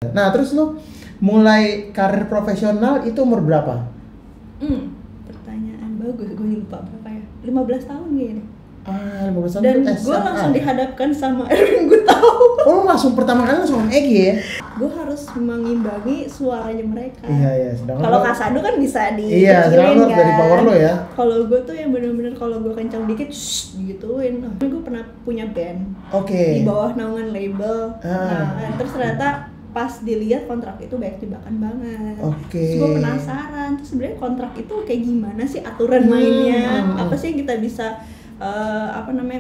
Nah, terus lu mulai karir profesional itu umur berapa? Pertanyaan bagus, gue lupa berapa ya? 15 tahun kayaknya. 15 tahun. Dan SMA. gue langsung dihadapkan sama Erwin Gutawa. Oh, langsung pertama kali langsung sama Egy ya? Gue harus mengimbangi suaranya mereka. Iya. Sedangkan Kalau Kasado kan bisa iya, dikecilin kan. Dari power lo ya. Kalau gue tuh yang bener-bener kalau gue kencang dikit, gituin. Gue pernah punya band. Oke. Di bawah naungan label. Nah, terus ternyata pas dilihat kontrak itu banyak jebakan banget. Terus gue penasaran, terus sebenarnya kontrak itu kayak gimana sih aturan mainnya? Apa sih yang kita bisa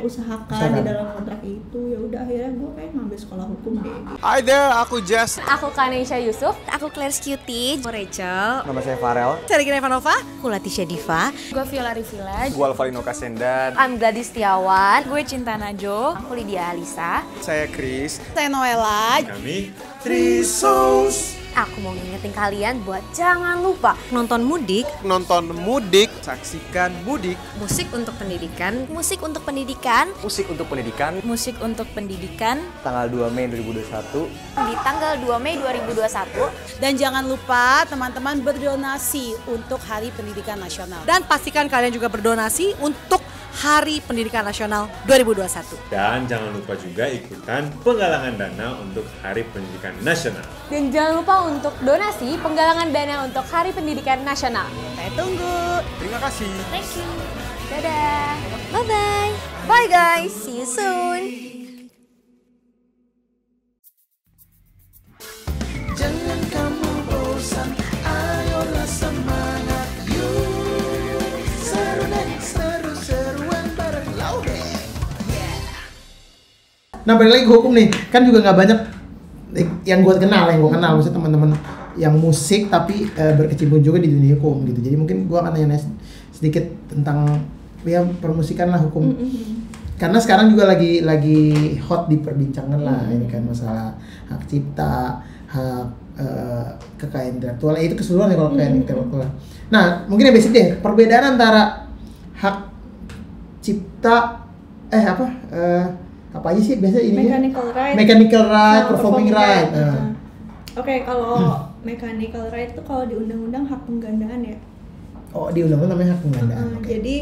usahakan di dalam kontrak itu. Ya udah akhirnya gue kayak ngambil sekolah hukum deh. Hi there, aku Jess. Aku Kanesha Yusuf. Aku Claire Cutie. Aku Rachel. Nama saya Farel. Saya Regina Ivanova. Aku Latisha Diva. Gue Viola Rivilla. Gue Alvalino Kasendan. I'm Gladys Setiawan. Gue Cinta Najo. Aku Lydia Alisa. Saya Chris. Saya Noella. Kami Three Souls. Aku mau ngingetin kalian buat jangan lupa Nonton Mudik. Nonton Mudik, saksikan Mudik. Musik untuk pendidikan. Musik untuk pendidikan. Musik untuk pendidikan. Musik untuk pendidikan. Tanggal 2 Mei 2021. di tanggal 2 Mei 2021. Dan jangan lupa teman-teman berdonasi untuk Hari Pendidikan Nasional. Dan pastikan kalian juga berdonasi untuk Hari Pendidikan Nasional 2021. Dan jangan lupa juga ikutan penggalangan dana untuk Hari Pendidikan Nasional. Dan jangan lupa untuk donasi penggalangan dana untuk Hari Pendidikan Nasional. Saya tunggu. Terima kasih. Thank you. Dadah. Bye-bye. Bye guys. See you soon. Jangan kamu bosan, ayolah semangat, yuk. Seru-seruan bareng Laudek. Nah, balik lagi ke hukum nih, kan juga nggak banyak yang gue kenal, maksudnya teman-teman yang musik tapi berkecimpung juga di dunia hukum gitu. Jadi mungkin gue akan nanya sedikit tentang ya permusikan lah hukum. Karena sekarang juga lagi hot diperbincangkan lah ini kan masalah hak cipta, hak kekayaan intelektual, itu keseluruhan ya kalau kekayaan intelektual. Nah, mungkin yang basic deh, perbedaan antara hak cipta apa aja sih biasa ini? Mechanical right, performing right. Oke, kalau mechanical right itu kalau di undang-undang hak penggandaan ya. Oh, di undang-undang namanya hak penggandaan. Jadi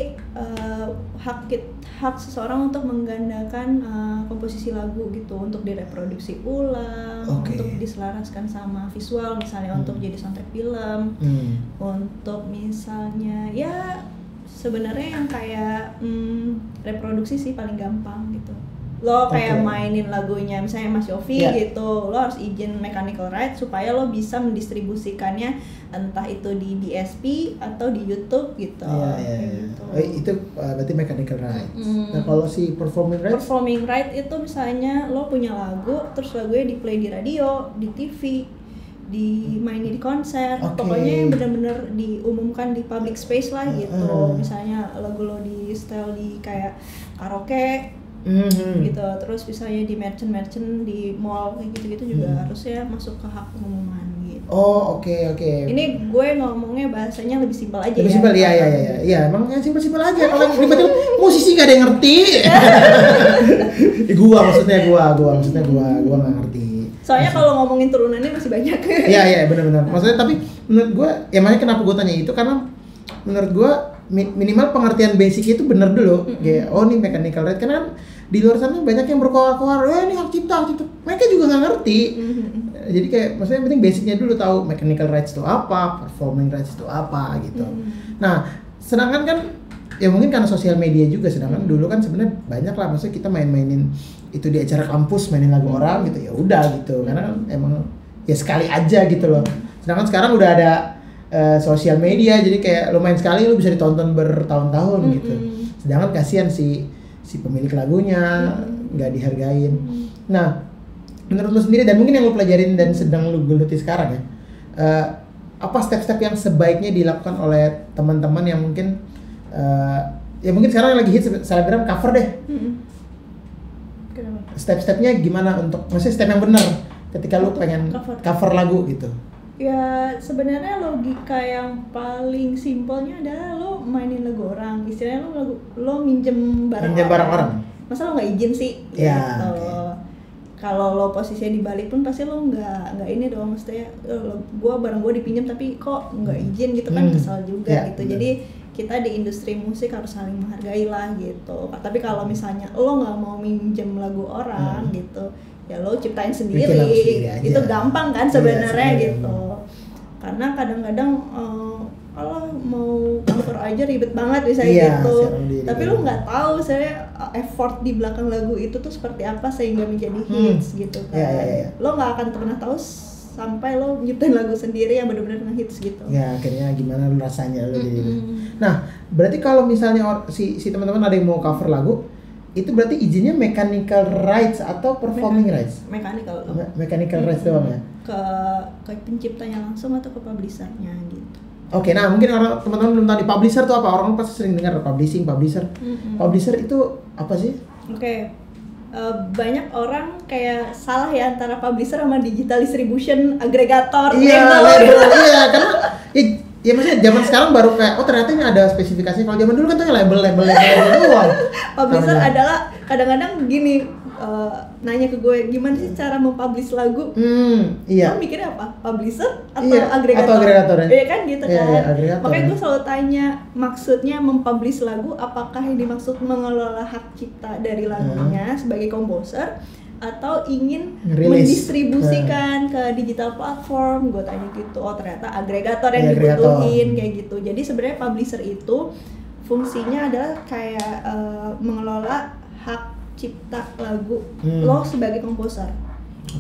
hak seseorang untuk menggandakan komposisi lagu gitu, untuk direproduksi ulang, untuk diselaraskan sama visual, misalnya untuk jadi soundtrack film, untuk misalnya ya sebenarnya yang kayak reproduksi sih paling gampang gitu. Lo kayak mainin lagunya misalnya Mas Yofi gitu, lo harus izin mechanical right supaya lo bisa mendistribusikannya entah itu di DSP atau di YouTube gitu. Gitu. Itu berarti mechanical right. Nah, kalau si performing right? Performing right itu misalnya lo punya lagu, terus lagunya di play di radio, di TV, dimainin di konser, pokoknya yang benar-benar diumumkan di public space lah gitu. Misalnya lagu lo di style di kayak karaoke. Gitu, terus misalnya di merchant di mall kayak gitu-gitu juga harusnya masuk ke hak pengumuman gitu. Oh, oke. Ini gue ngomongnya bahasanya lebih simpel aja. Lebih simpel, iya. Emang yang simpel-simpel aja. Kalau yang ribet musisi nggak ada yang ngerti. Maksudnya gua nggak ngerti. Soalnya kalau ngomongin turunannya masih banyak. Iya, benar. Maksudnya tapi menurut gua, ya makanya kenapa gua tanya itu karena menurut gua minimal pengertian basic itu benar dulu. Kayak nih mechanical right, karena di luar sana banyak yang berkoar-koar, ini hak cipta. Mereka juga nggak ngerti. Jadi kayak maksudnya yang penting basicnya dulu tahu mechanical rights itu apa, performing rights itu apa gitu. Nah, sedangkan kan ya mungkin karena sosial media juga, sedangkan dulu kan sebenarnya banyak lah, maksudnya kita mainin itu di acara kampus, mainin lagu orang gitu, ya udah gitu. Karena kan emang ya sekali aja gitu loh. Sedangkan sekarang udah ada sosial media, jadi kayak lo main sekali lo bisa ditonton bertahun-tahun gitu. Sedangkan kasihan si pemilik lagunya nggak dihargain. Nah, menurut lo sendiri dan mungkin yang lo pelajarin dan sedang lo geluti sekarang ya, apa step-step yang sebaiknya dilakukan oleh teman-teman yang mungkin ya mungkin sekarang lagi hit selebgram cover deh. Step-stepnya gimana untuk, maksudnya step yang benar ketika lo pengen cover lagu gitu? Ya sebenarnya logika yang paling simpelnya adalah lo mainin lagu orang, istilahnya lo minjem barang orang. Masa lo nggak izin sih? Ya. Gitu. kalau lo posisinya dibalik pun pasti lo nggak ini dong, maksudnya barang gue dipinjam tapi kok nggak izin gitu kan, kesal juga gitu. Jadi kita di industri musik harus saling menghargai lah gitu. Tapi kalau misalnya lo nggak mau minjem lagu orang gitu, ya lo ciptain sendiri itu gampang kan sebenarnya gitu. Karena kadang-kadang kalau mau cover aja ribet banget misalnya gitu, tapi lo nggak tahu saya effort di belakang lagu itu tuh seperti apa sehingga menjadi hits gitu kan. Lo nggak akan pernah tahu sampai lo nyiptain lagu sendiri yang benar-benar ngehits gitu. Ya akhirnya gimana rasanya lo jadi. Nah berarti kalau misalnya si teman-teman ada yang mau cover lagu, itu berarti izinnya mechanical rights atau performing rights? Mechanical rights doang ya? Ke penciptanya langsung atau ke publishernya gitu. Oke, nah mungkin orang teman-teman belum tahu di publisher tuh apa. Orang pasti sering dengar publisher. Publisher itu apa sih? Oke. Banyak orang kayak salah ya antara publisher sama digital distribution agregator. Iya, karena ya maksudnya zaman sekarang baru kayak ternyata ini ada spesifikasi. Kalau zaman dulu kan tuh label doang. Publisher adalah kadang-kadang gini, nanya ke gue gimana sih cara mempublish lagu? Lo mikirnya apa? Publisher atau agregator? Iya kan gitu kan. Makanya gue selalu tanya maksudnya mempublish lagu, apakah yang dimaksud mengelola hak cipta dari lagunya sebagai komposer atau ingin mendistribusikan ke digital platform? Gue tanya gitu. Ternyata agregator yang dibutuhin kayak gitu. Jadi sebenarnya publisher itu fungsinya adalah kayak mengelola hak cipta lagu lo sebagai komposer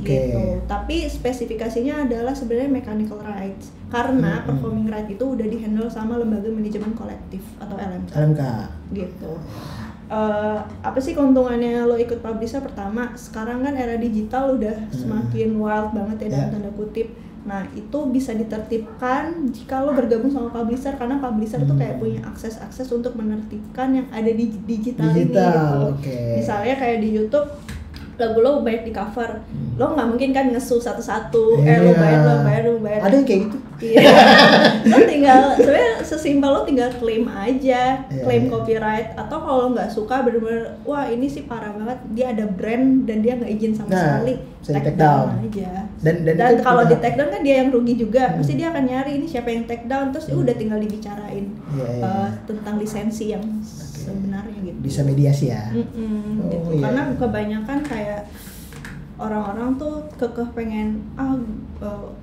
gitu. Tapi spesifikasinya adalah sebenarnya mechanical rights karena performing right itu udah dihandle sama lembaga manajemen kolektif atau LMK gitu. Apa sih keuntungannya lo ikut publisher? Pertama, sekarang kan era digital udah semakin wild banget ya dalam tanda kutip. Nah itu bisa ditertibkan jika lo bergabung sama publisher, karena publisher tuh kayak punya akses untuk menertibkan yang ada di digital ini gitu. Misalnya kayak di YouTube lagu lo banyak di cover, lo nggak mungkin kan ngesu satu-satu, lo bayar. Ada yang kayak gitu. Lo tinggal sebenarnya sesimpel lo tinggal klaim aja, klaim copyright. Atau kalau lo nggak suka bener-bener, wah ini sih parah banget, dia ada brand dan dia nggak izin sama sekali, take down aja. Dan kalau di take down kan dia yang rugi juga, pasti dia akan nyari ini siapa yang take down, terus udah tinggal dibicarain tentang lisensi yang sebenarnya gitu. Bisa mediasi ya. Gitu. Karena kebanyakan kayak orang-orang tuh kekeh pengen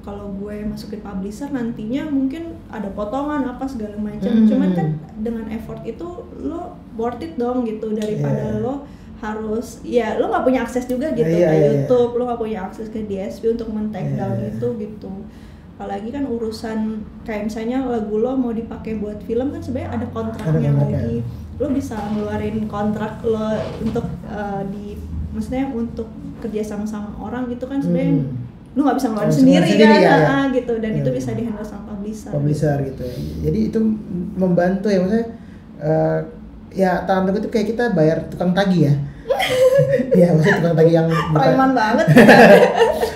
kalau gue masukin publisher nantinya mungkin ada potongan apa segala macam. Cuman kan dengan effort itu lo worth it dong gitu, daripada lo harus lo nggak punya akses juga gitu ke YouTube, lo nggak punya akses ke DSP untuk men-take down itu gitu. Apalagi kan urusan kayak misalnya lagu lo mau dipakai buat film kan sebenarnya ada kontraknya lagi. Lo bisa ngeluarin kontrak lo untuk maksudnya untuk kerja sama orang gitu kan sebenarnya lo nggak bisa ngeluarin sendiri kan gitu, dan itu bisa dihandle sama publisher gitu ya. Jadi itu membantu ya, maksudnya ya tanda kutip kayak kita bayar tukang tagih ya. Ya maksudnya tukang tagih yang preman banget.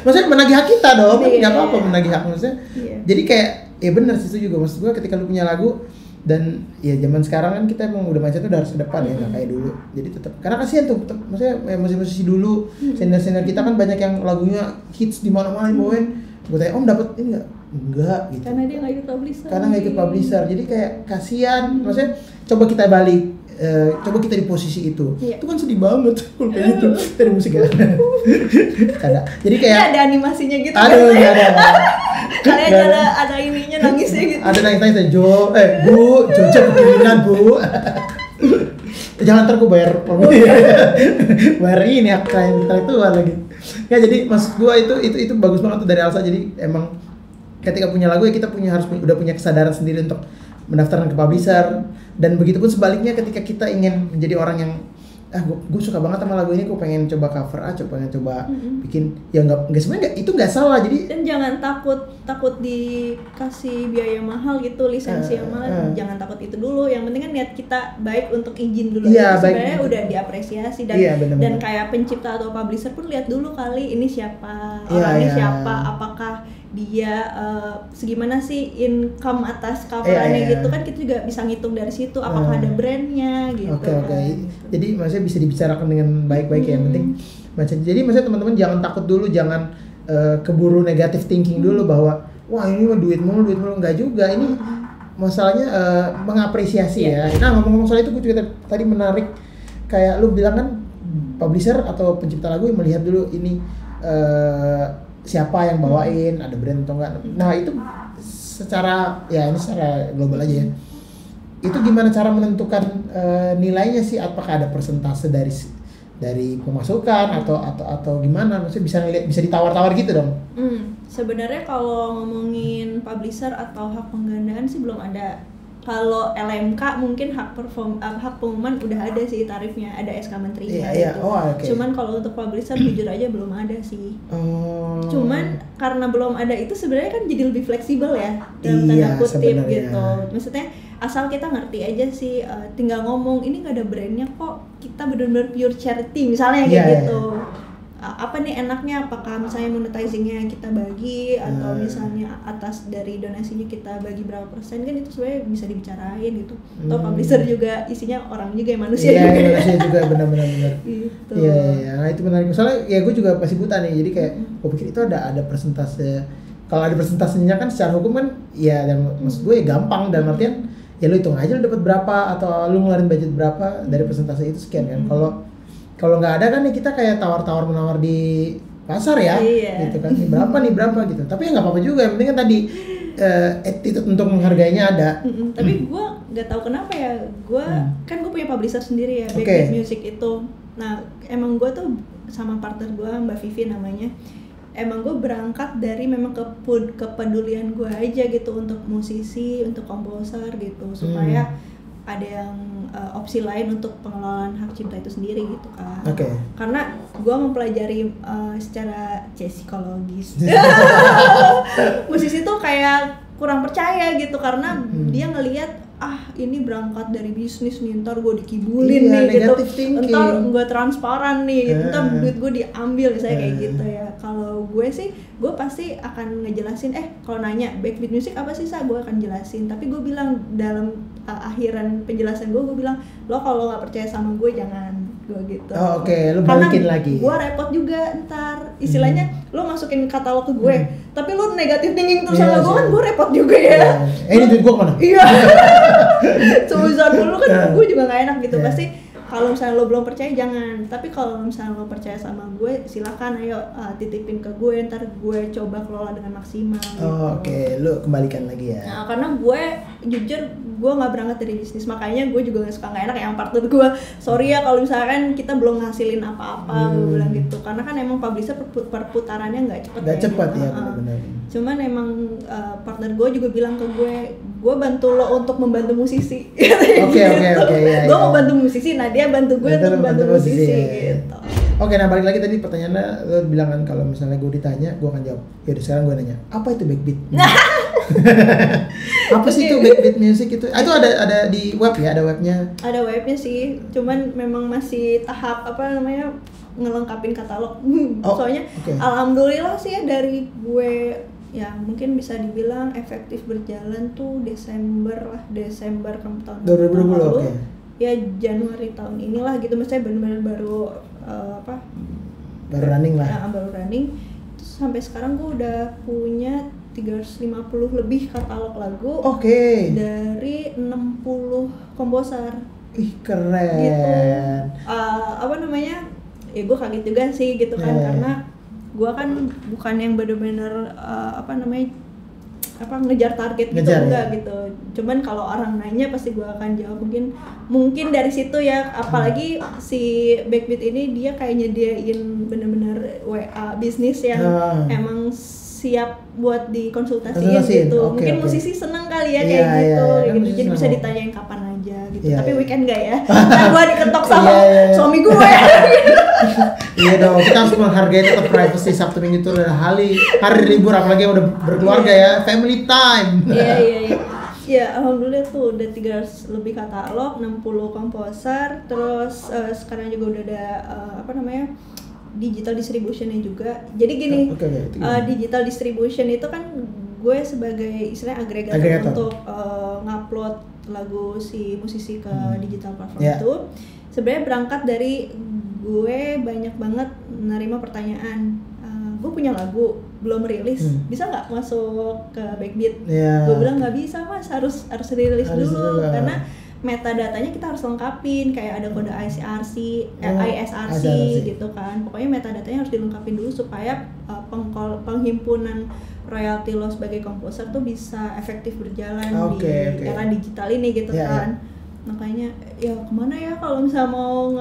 Maksudnya menagih hak kita dong, nggak apa-apa menagih hak maksudnya. Jadi kayak ya benar sih, itu juga maksud gue ketika lu punya lagu. Dan ya zaman sekarang kan kita emang udah mindset udah harus ke depan ya, nggak kayak dulu. Jadi tetap, karena kasihan tuh, maksudnya musisi-musisi dulu, senior-senior kita kan banyak yang lagunya hits di mana-mana bawain. Gue tanya, Om dapat ini enggak gitu. Karena dia nggak ikut publisher. Karena nggak ikut publisher, jadi kayak kasihan. Maksudnya coba kita balik, coba kita di posisi itu. Itu kan sedih banget kalau kayak gitu. Dari musik ya. Jadi kayak ada animasinya gitu. Aduh, nggak ada. Kayak ada ininya nangisnya gitu. Ada nangis-nangis Bu, Jojo beginian Bu. Jangan ntar gue bayar ini hak intelektual lagi. Ya jadi maksud gue itu bagus banget tuh dari Alsa. Jadi emang ketika punya lagu ya kita harus udah punya kesadaran sendiri untuk mendaftarkan ke publisher. Dan begitupun sebaliknya ketika kita ingin menjadi orang yang gue suka banget sama lagu ini, gue pengen coba cover pengen coba bikin, ya nggak sebenarnya itu nggak salah. Jadi dan jangan takut dikasih biaya mahal gitu, lisensi yang mahal, jangan takut itu dulu. Yang penting kan niat kita baik untuk izin dulu, sebenarnya udah diapresiasi. Dan dan kayak pencipta atau publisher pun lihat dulu kali ini siapa, orangnya siapa, apakah dia segimana sih income atas coverannya gitu kan, kita juga bisa ngitung dari situ apakah ada brandnya gitu. Oke. Jadi maksudnya bisa dibicarakan dengan baik-baik ya. Yang penting Jadi maksudnya teman-teman jangan takut dulu, jangan keburu negative thinking dulu bahwa wah ini mah duit mulu enggak juga. Ini masalahnya mengapresiasi ya. Nah ngomong-ngomong soal itu gue juga tadi menarik kayak lu bilang kan publisher atau pencipta lagu yang melihat dulu ini siapa yang bawain, ada brand atau enggak. Nah itu secara global aja ya. Itu gimana cara menentukan nilainya sih? Apakah ada persentase dari pemasukan atau gimana? Maksudnya bisa ditawar-tawar gitu dong? Sebenarnya kalau ngomongin publisher atau hak penggandaan sih belum ada. Kalau LMK mungkin hak pengumuman udah ada sih tarifnya, ada SK menterinya gitu. Cuman kalau untuk publisher jujur aja belum ada sih. Cuman karena belum ada itu sebenarnya kan jadi lebih fleksibel ya dalam tanda kutip gitu. Maksudnya asal kita ngerti aja sih, tinggal ngomong ini nggak ada brandnya kok, kita benar-benar pure charity misalnya kayak gitu. Apa nih enaknya, apakah misalnya monetizingnya kita bagi atau misalnya atas dari donasinya kita bagi berapa persen, kan itu sebenarnya bisa dibicarain gitu. Atau publisher juga isinya orang juga, manusia juga. Iya, manusia juga benar-benar. Gitu. Iya, nah itu menarik. Soalnya ya gue juga pasti buta nih, jadi kayak gue pikir itu ada persentase. Kalau ada persentasenya kan secara hukum kan ya, dan maksud gue ya gampang, dalam artian ya lu hitung aja lu dapat berapa atau lu ngeluarin budget berapa dari persentase itu sekian kan. Kalau nggak ada kan nih kita kayak tawar-tawar menawar di pasar ya, gitu kan, ini berapa gitu. Tapi ya nggak apa-apa juga, yang penting kan tadi attitude untuk menghargainya ada. Tapi gue nggak tahu kenapa ya, kan gue punya publisher sendiri ya, Backbeat Music itu. Nah emang gue tuh sama partner gue, Mbak Vivi namanya, emang gue berangkat dari memang kepedulian gue aja gitu untuk musisi, untuk komposer gitu, supaya ada yang opsi lain untuk pengelolaan hak cipta itu sendiri gitu kan. Karena gue mempelajari secara psikologis musisi tuh kayak kurang percaya gitu, karena dia ngelihat ini berangkat dari bisnis nih, ntar gue dikibulin nih gitu, ntar gue transparan nih gitu, ntar duit gue diambil misalnya kayak gitu ya. Kalau gue sih, gue pasti akan ngejelasin, kalau nanya Backbeat Music apa sih, gue akan jelasin. Tapi gue bilang dalam akhiran penjelasan gue bilang, lo kalau nggak percaya sama gue jangan, gue gitu. Lu balikin lagi. Gue repot juga ntar, istilahnya lo masukin katalog ke gue, tapi lo negatif thinking terus sama gue kan, gue repot juga ya. Ini duit gue kemana? Iya. Sebesar dulu kan gue juga nggak enak gitu. Pasti kalau misalnya lo belum percaya jangan, tapi kalau misalnya lo percaya sama gue silakan, ayo titipin ke gue, ntar gue coba kelola dengan maksimal gitu. Lo kembalikan lagi ya. Nah karena gue jujur gue nggak berangkat dari bisnis, makanya gue juga nggak enak yang partner gue, sorry ya kalau misalkan kita belum ngasilin apa-apa, gue bilang gitu. Karena kan emang publisher perputarannya nggak cepat ya benar-benar. Cuman emang partner gue juga bilang ke gue bantu lo untuk membantu musisi. Oke. Gue mau bantu musisi, nah dia bantu gue untuk membantu musisi gitu. Nah balik lagi tadi pertanyaannya, lo bilang kan kalau misalnya gue ditanya, gue akan jawab. Yaudah sekarang gue nanya, apa itu Backbeat? Apa sih itu Backbeat Music itu? Itu ada di web ya, ada webnya? Ada webnya sih, cuman memang masih tahap ngelengkapin katalog. Soalnya alhamdulillah sih ya, dari gue ya mungkin bisa dibilang efektif berjalan tuh Desember tahun 2020 lalu. Ya Januari tahun inilah gitu, maksudnya benar-benar baru baru running lah. Baru running. Terus sampai sekarang gue udah punya 350 lebih katalog lagu. Dari 60 komposer. Ih keren. Gitu. Ya gue kaget juga sih gitu kan, karena gue kan bukan yang bener-bener ngejar target gitu, enggak gitu. Cuman kalau orang nanya pasti gue akan jawab, mungkin dari situ ya. Apalagi si Backbeat ini dia kayak nyediain bener-bener WA bisnis yang emang siap buat dikonsultasiin gitu. Mungkin musisi seneng kali ya kayak gitu. Jadi bisa ditanyain kapan aja gitu. Tapi weekend enggak ya? Kan gue diketok sama suami gue. Iya dong, kita harus menghargai tetap privacy. Sabtu Minggu itu adalah hari libur, apalagi yang udah berkeluarga ya, family time. Iya. Ya alhamdulillah tuh udah 300 lebih katalog, 60 komposer, terus sekarang juga udah ada digital distributionnya juga. Jadi gini, digital distribution itu kan gue sebagai istilahnya agregator untuk ngupload lagu si musisi ke digital platform itu. Sebenarnya berangkat dari gue banyak banget nerima pertanyaan, gue punya lagu belum rilis, bisa nggak masuk ke Backbeat? Gue bilang nggak bisa mas, harus rilis dulu karena metadatanya kita harus lengkapin, kayak ada kode ISRC gitu kan. Pokoknya metadatanya harus dilengkapin dulu supaya penghimpunan royalti lo sebagai komposer tuh bisa efektif berjalan di era digital ini gitu kan. Makanya ya kemana ya kalau misalnya mau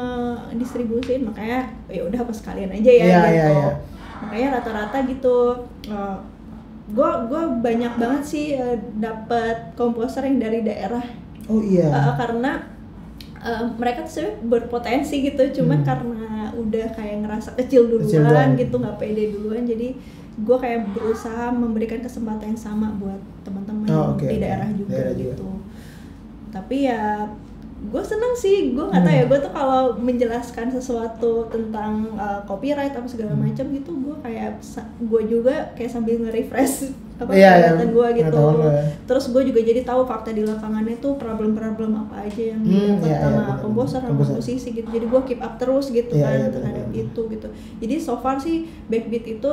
ngedistribusin, makanya ya udah apa sekalian aja ya gitu. Makanya rata-rata gitu. Gue banyak banget sih dapat komposer yang dari daerah. Karena mereka tuh sebenarnya berpotensi gitu, cuman karena udah kayak ngerasa kecil duluan gitu, nggak pede duluan, jadi gue kayak berusaha memberikan kesempatan yang sama buat teman-teman di daerah juga gitu. Tapi ya gue seneng sih, gue nggak tahu ya, gue tuh kalau menjelaskan sesuatu tentang copyright apa segala macam gitu, gue juga kayak sambil nge-refresh ingatan gue gitu. Terus gue juga jadi tahu fakta di lapangannya tuh problem-problem apa aja yang didapat sama komposer sama musisi gitu. Jadi gue keep up terus gitu terhadap itu gitu. Jadi so far sih Backbeat itu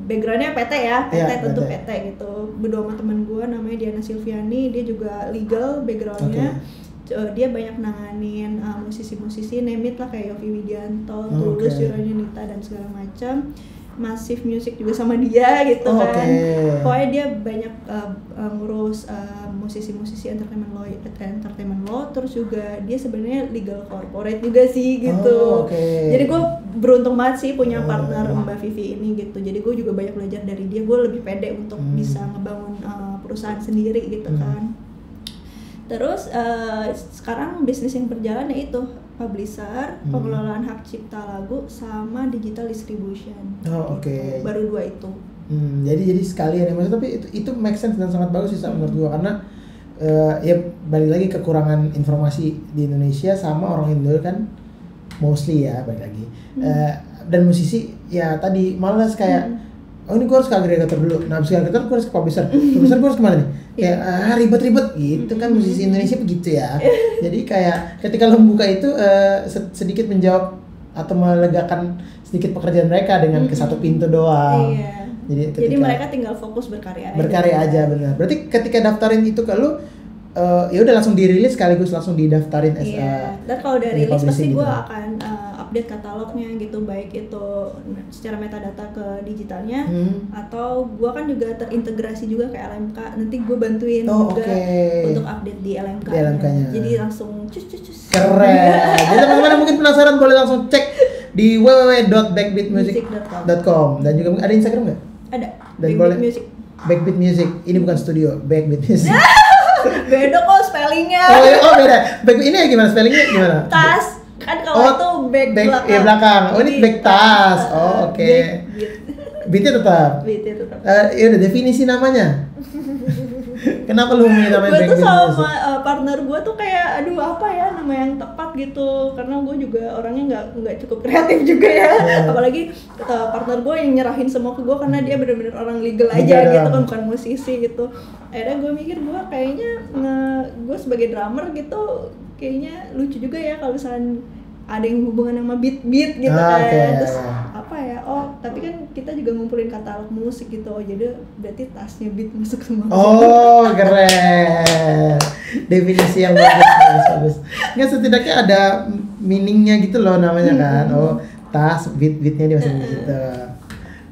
backgroundnya PT ya, tentu PT gitu. Berdua sama temen gue namanya Diana Silviani, dia juga legal backgroundnya. Dia banyak nanganin musisi-musisi, name it lah, kayak Yovie Widianto, Tulus, Yunita dan segala macam. Massive Music juga sama dia gitu kan. Pokoknya dia banyak ngurus musisi-musisi entertainment law, terus juga dia sebenarnya legal corporate juga sih gitu. Jadi gue beruntung banget sih punya partner Mbak Vivi ini gitu. Jadi gue juga banyak belajar dari dia, gue lebih pede untuk bisa ngebangun perusahaan sendiri gitu kan. Terus sekarang bisnis yang berjalan yaitu publisher, pengelolaan hak cipta lagu, sama digital distribution. Gitu. Baru 2 itu. Jadi sekalian ya, maksudnya, tapi itu make sense dan sangat bagus sih menurut gua, karena ya balik lagi kekurangan informasi di Indonesia sama orang Indo kan mostly ya, balik lagi. Dan musisi ya tadi malas kayak ini gue harus ke agregator dulu, nah abis agregator gue harus ke publisher gue harus kemana nih? Kayak ribet-ribet gitu kan, musisi Indonesia begitu ya. Jadi kayak ketika lo buka itu sedikit menjawab atau melegakan sedikit pekerjaan mereka dengan ke satu pintu doang. Jadi mereka tinggal fokus berkarya aja. Benar. Berarti ketika daftarin itu ke lo, ya udah langsung dirilis sekaligus langsung didaftarin dan kalau udah rilis pasti gue akan update katalognya gitu, baik itu secara metadata ke digitalnya atau gue kan juga terintegrasi juga ke LMK, nanti gue bantuin juga untuk update di LMK-nya. Jadi langsung cus. Keren. Jadi teman-teman yang mungkin penasaran boleh langsung cek di www.backbeatmusic.com, dan juga ada Instagram nggak? Ada. Dan Backbeat Music. Backbeat Music. Ini bukan studio, Backbeat Music. Beda kok spellingnya. Beda. Back ini ya gimana spellingnya gimana? Tas. Kan kalau itu back belakang. Iya belakang. Ini back tas. Beatnya tetap. Ya udah definisi namanya. Kenapa lu memilih namanya Backbeat Music? Gue tuh sama partner gue tuh kayak aduh apa ya nama yang tepat gitu, karena gue juga orangnya nggak cukup kreatif juga ya. Apalagi partner gue yang nyerahin semua ke gue karena dia benar-benar orang legal aja gitu kan, bukan musisi gitu. Akhirnya gue mikir gue kayaknya gue sebagai drummer gitu kayaknya lucu juga ya kalau misalnya ada yang hubungan sama beat gitu kan. Terus apa ya, tapi kan kita juga ngumpulin katalog musik gitu, jadi berarti tasnya beat masuk semua. Keren. Definisi yang bagus. Nggak, setidaknya ada meaningnya gitu loh namanya kan. Tas beatnya dia masuk di situ.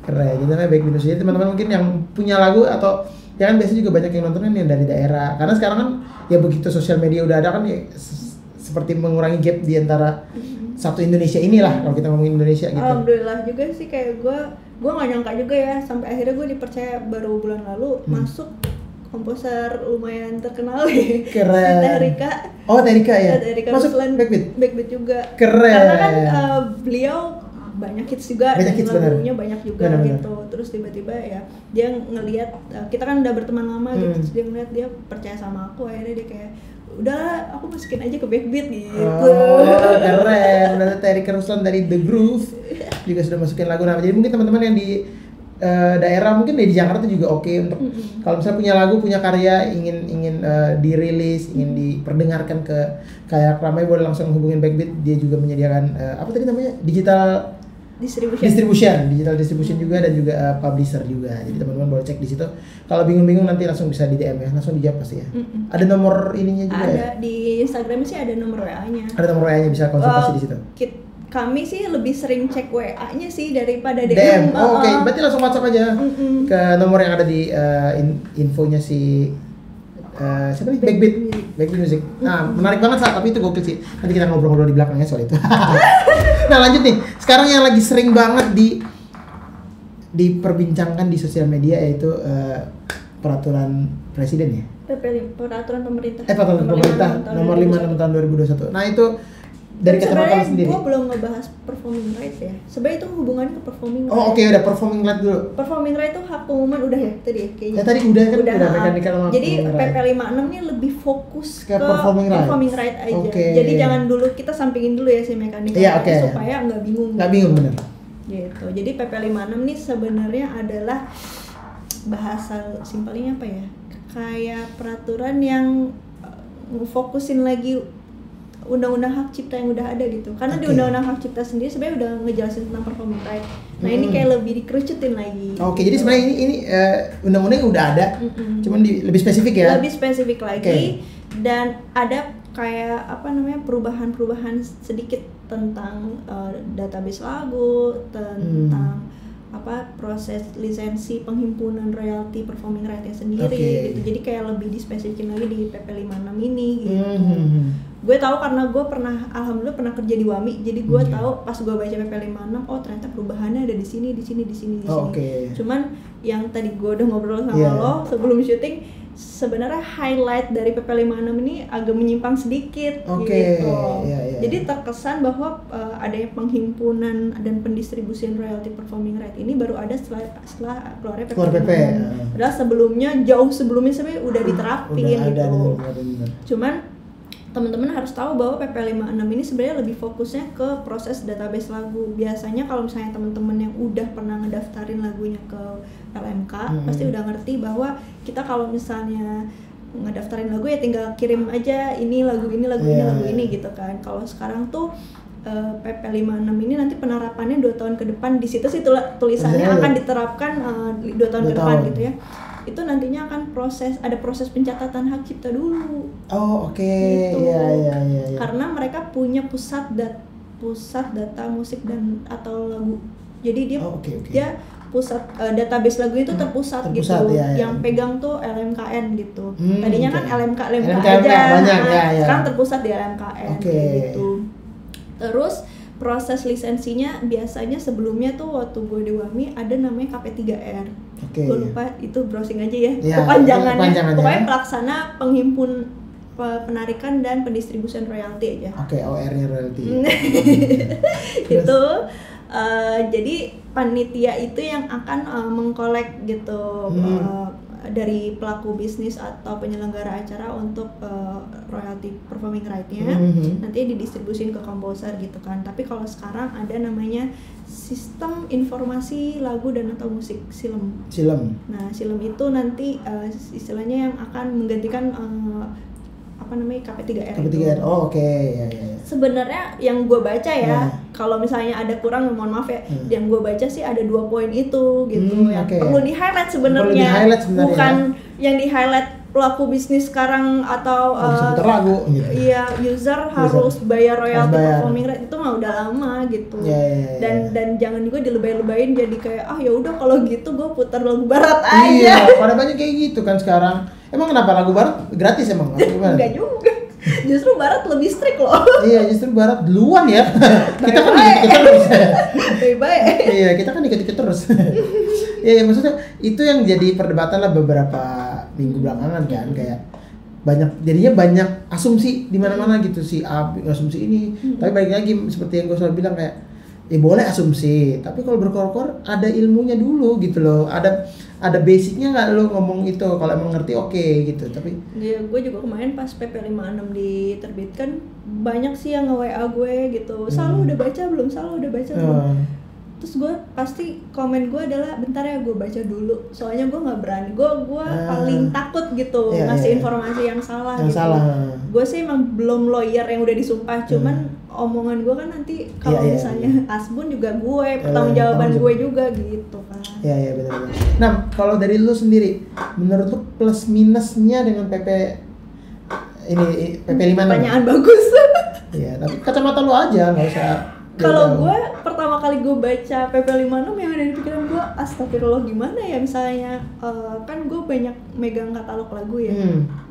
Keren. Jadi namanya Backbeat Music. Jadi teman-teman mungkin yang punya lagu atau ya kan biasanya juga banyak yang nonton kan yang dari daerah. Karena sekarang kan ya begitu sosial media udah ada kan ya seperti mengurangi gap di antara satu Indonesia inilah kalau kita ngomongin Indonesia gitu. Alhamdulillah juga sih, kayak gue nggak nyangka juga ya sampai akhirnya gue dipercaya baru bulan lalu masuk komposer lumayan terkenal ya. Keren. Terika. Terika ya. Masuk Backbeat juga. Keren. Karena kan beliau banyak hits juga, lagunya banyak juga gitu. Terus tiba-tiba ya dia ngelihat kita kan udah berteman lama gitu, terus dia ngeliat, dia percaya sama aku, akhirnya dia kayak udah aku masukin aja ke Backbeat gitu. Keren. Dan Terika Ruslan dari The Groove juga sudah masukin lagu nama. Jadi mungkin teman-teman yang di daerah mungkin di Jakarta juga oke untuk kalau misalnya punya lagu, punya karya, ingin dirilis, ingin diperdengarkan ke kayak ramai, boleh langsung hubungin Backbeat. Dia juga menyediakan apa tadi namanya, digital distribution juga, dan juga publisher juga. Jadi teman-teman boleh cek di situ. Kalau bingung-bingung nanti langsung bisa di DM ya, langsung dijawab pasti ya. Ada nomor ininya juga ada ya? di Instagram sih ada nomor WA-nya. Ada nomor WA-nya, bisa konsultasi di situ. Kami sih lebih sering cek WA-nya sih daripada DM. DM. Oh, oke. Berarti langsung WhatsApp aja ke nomor yang ada di infonya si siapa nih? Backbeat Music. Nah, menarik banget saat, tapi itu gokil sih. Nanti kita ngobrol-ngobrol di belakangnya soal itu. Nah, lanjut nih. Sekarang yang lagi sering banget diperbincangkan di sosial media yaitu peraturan presiden ya. Peraturan pemerintah. Peraturan pemerintah nomor 56 tahun 2021. Nah, itu dari kacamata lo sendiri. Gue belum ngebahas performing rights ya. Sebenarnya itu hubungannya ke performing rights. Oh, oke, udah performing right dulu. Performing right itu hak pengumuman udah ya tadi ya kayaknya. Ya tadi udah kan udah mekanikal sama. Jadi PP 56 ini lebih fokus ke performing right aja. Okay. Jadi jangan dulu kita sampingin dulu ya si mekanikal supaya nggak bingung. Nggak bingung bener. Gitu. Jadi PP 56 ini sebenarnya adalah bahasa simpelnya apa ya? Kayak peraturan yang fokusin lagi undang-undang hak cipta yang udah ada gitu. Karena di undang-undang hak cipta sendiri sebenarnya udah ngejelasin tentang performing right. Nah, ini kayak lebih dikerucutin lagi. Oke, jadi sebenarnya ini undang-undang udah ada. Cuman lebih spesifik ya. Lebih spesifik lagi dan ada kayak perubahan-perubahan sedikit tentang database lagu, tentang proses lisensi penghimpunan royalti performing right-nya sendiri gitu. Jadi kayak lebih dispesifikin lagi di PP 56 ini gitu. Gue tahu karena gue alhamdulillah pernah kerja di WAMI. Jadi gue tahu pas gue baca PP 56, oh ternyata perubahannya ada di sini. Cuman yang tadi gue udah ngobrol sama lo sebelum syuting, sebenarnya highlight dari PP 56 ini agak menyimpang sedikit gitu. Jadi terkesan bahwa adanya penghimpunan dan pendistribusian royalti performing right ini baru ada setelah keluarnya PP 56. Padahal jauh sebelumnya sebenarnya udah diterapin gitu. Cuman teman-teman harus tahu bahwa PP 56 ini sebenarnya lebih fokusnya ke proses database lagu. Biasanya kalau misalnya teman-teman yang udah pernah ngedaftarin lagunya ke LMK pasti udah ngerti bahwa kita kalau misalnya ngedaftarin lagu ya tinggal kirim aja ini lagu ini gitu kan. Kalau sekarang tuh PP 56 ini nanti penerapannya 2 tahun ke depan. Di situ sih tulisannya akan diterapkan 2 tahun ke depan gitu ya. Itu nantinya akan ada proses pencatatan hak cipta dulu. Oh, oke. Gitu. Iya. Karena mereka punya pusat data musik dan atau lagu. Jadi dia pusat database lagu itu terpusat gitu. Yang pegang tuh LMKN gitu. Tadinya kan LMK aja. Banyak, sekarang terpusat di LMKN gitu. Terus proses lisensinya biasanya sebelumnya tuh waktu gue di WAMI ada namanya KP3R. Gue lupa itu browsing aja ya. Kepanjangannya. Pokoknya pelaksana penarikan dan pendistribusian royalti aja. OR-nya royalti. Itu jadi panitia itu yang akan mengkolek gitu dari pelaku bisnis atau penyelenggara acara untuk royalti performing right-nya nanti didistribusin ke komposer gitu kan. Tapi kalau sekarang ada namanya sistem informasi lagu dan atau musik SILM. Nah, SILM itu nanti istilahnya yang akan menggantikan KP3R. Oh, oke. Ya. Sebenarnya yang gue baca ya, kalau misalnya ada kurang mohon maaf ya. Yang gue baca sih ada 2 poin itu gitu yang perlu di-highlight sebenarnya. Bukan yang di-highlight pelaku bisnis sekarang atau lagu gitu. Iya, user harus bayar royalti performing right itu mah udah lama gitu. Dan jangan juga dilebay-lebayin jadi kayak ya udah kalau gitu gue putar lagu barat aja. Iya, pada banyak kayak gitu kan sekarang. Emang kenapa lagu barat gratis emang? Enggak juga. Justru barat lebih strict loh. Iya, justru barat duluan ya. Kita kan ikut terus. Baik. Iya, kita kan ikut terus. Iya, maksudnya itu yang jadi perdebatan lah beberapa minggu belakangan kan, kayak jadinya banyak asumsi di mana-mana gitu, si A asumsi ini. Tapi balik lagi seperti yang gue selalu bilang kayak boleh asumsi, tapi kalau berkor-kor ada ilmunya dulu gitu loh. Ada basicnya nggak lo ngomong itu, kalau emang ngerti oke gitu. Tapi ya gue juga kemarin pas PP 56 diterbitkan banyak sih yang nge-WA gue gitu. Selalu udah baca belum? Terus terus gue pasti komen gue adalah bentar ya gue baca dulu, soalnya gue nggak berani, gue paling takut gitu ngasih informasi yang salah yang gitu. Gue sih emang belum lawyer yang udah disumpah, cuman omongan gue kan nanti kalau misalnya asbun juga gue pertanggungjawaban gue juga gitu kan. Iya benar. Nah kalau dari lu sendiri, menurut lu plus minusnya dengan PP ini PP 56? Pertanyaan bagus. Iya, tapi kacamata lu aja, nggak usah. Kalau gue pertama kali gue baca PP 56 yang ada di pikiran gue, astagfirullah gimana ya, misalnya kan gue banyak megang katalog lagu ya.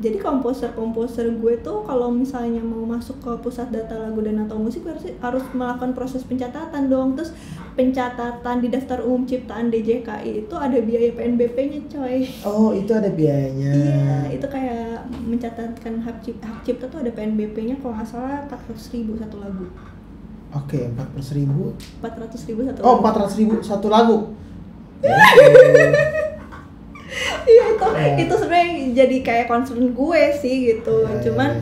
Jadi komposer gue tuh kalau misalnya mau masuk ke pusat data lagu dan atau musik harus melakukan proses pencatatan dong. Terus pencatatan di daftar umum ciptaan DJKI itu ada biaya PNBP-nya coy. Oh itu ada biayanya. Iya, itu kayak mencatatkan hak cipta tuh ada PNBP-nya kalau nggak salah 400.000 satu lagu. Oke, 400.000 satu lagu. Oh, 400.000 satu lagu. Iya itu sebenarnya jadi kayak concern gue sih gitu. Cuman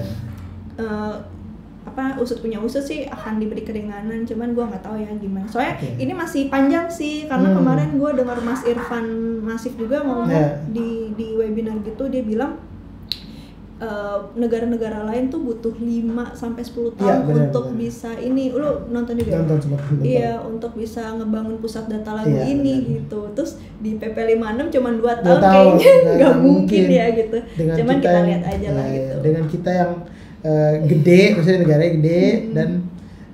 usut punya usut sih akan diberi keringanan, cuman gue nggak tahu ya gimana. Soalnya ini masih panjang sih, karena kemarin gue dengar Mas Irfan Masif juga ngomong di webinar gitu, dia bilang negara-negara lain tuh butuh 5-10 tahun untuk bisa ini. Lu nonton juga? Nonton. Iya, untuk bisa ngebangun pusat data lagu ini gitu. Terus di PP 56 cuma 2 tahun kayaknya nggak mungkin ya gitu. Cuman kita lihat aja lah gitu. Dengan kita yang gede, maksudnya negaranya gede dan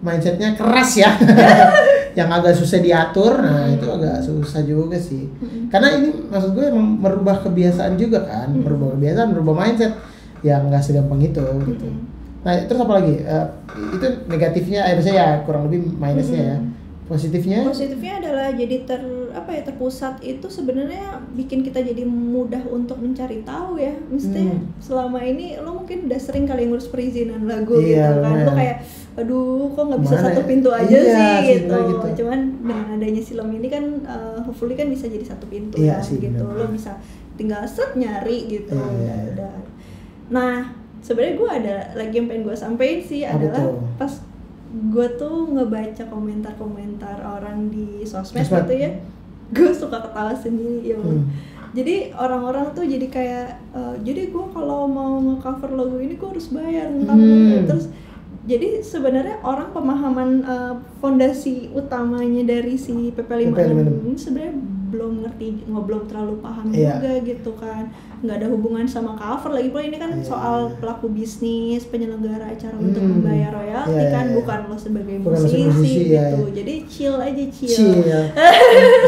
mindsetnya keras ya. Yang agak susah diatur, nah itu agak susah juga sih. Karena ini maksud gue emang merubah kebiasaan juga kan, merubah kebiasaan, merubah mindset yang nggak segampang itu gitu. Nah terus apa lagi? Itu negatifnya, maksudnya ya kurang lebih minusnya ya. Positifnya adalah jadi terpusat itu sebenarnya bikin kita jadi mudah untuk mencari tahu ya. Mestinya selama ini lo mungkin udah sering kali ngurus perizinan lagu gitu kan. Lo kayak aduh kok nggak bisa satu pintu aja sih gitu. Cuman dengan adanya Silom ini kan hopefully kan bisa jadi satu pintu kan gitu. Lo bisa tinggal nyari gitu. Udah. Nah, sebenarnya gue ada lagi yang pengen gue sampein sih adalah pas gue tuh ngebaca komentar-komentar orang di sosmed gitu ya, gue suka ketawa sendiri ya. Jadi orang-orang tuh jadi kayak jadi gue kalau mau nge-cover lagu ini gue harus bayar terus jadi sebenarnya orang pemahaman fondasi utamanya dari si PP 56 ini sebenarnya belum ngerti, belum terlalu paham juga gitu kan. Nggak ada hubungan sama cover, lagi pula ini kan soal pelaku bisnis, penyelenggara acara untuk membayar royalti kan, bukan lo sebagai musisi gitu. Jadi chill aja, chill.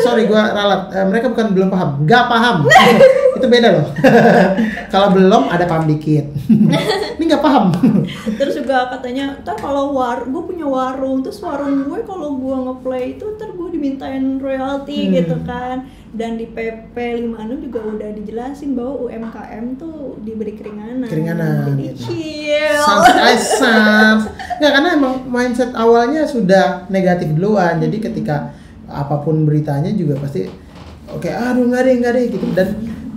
Sorry gua ralat, mereka bukan belum paham, nggak paham. Itu beda loh. Kalau belum ada paham dikit. Ini nggak paham. Terus juga katanya ntar kalau gue punya warung, terus warung gue kalau gue ngeplay itu ntar gue dimintain royalti gitu kan. Dan di PP 56 juga udah dijelasin bahwa UMKM tuh diberi keringanan. Jadi gitu. Chill. Nggak, karena emang mindset awalnya sudah negatif duluan. Jadi ketika apapun beritanya juga pasti aduh nggak deh gitu. Dan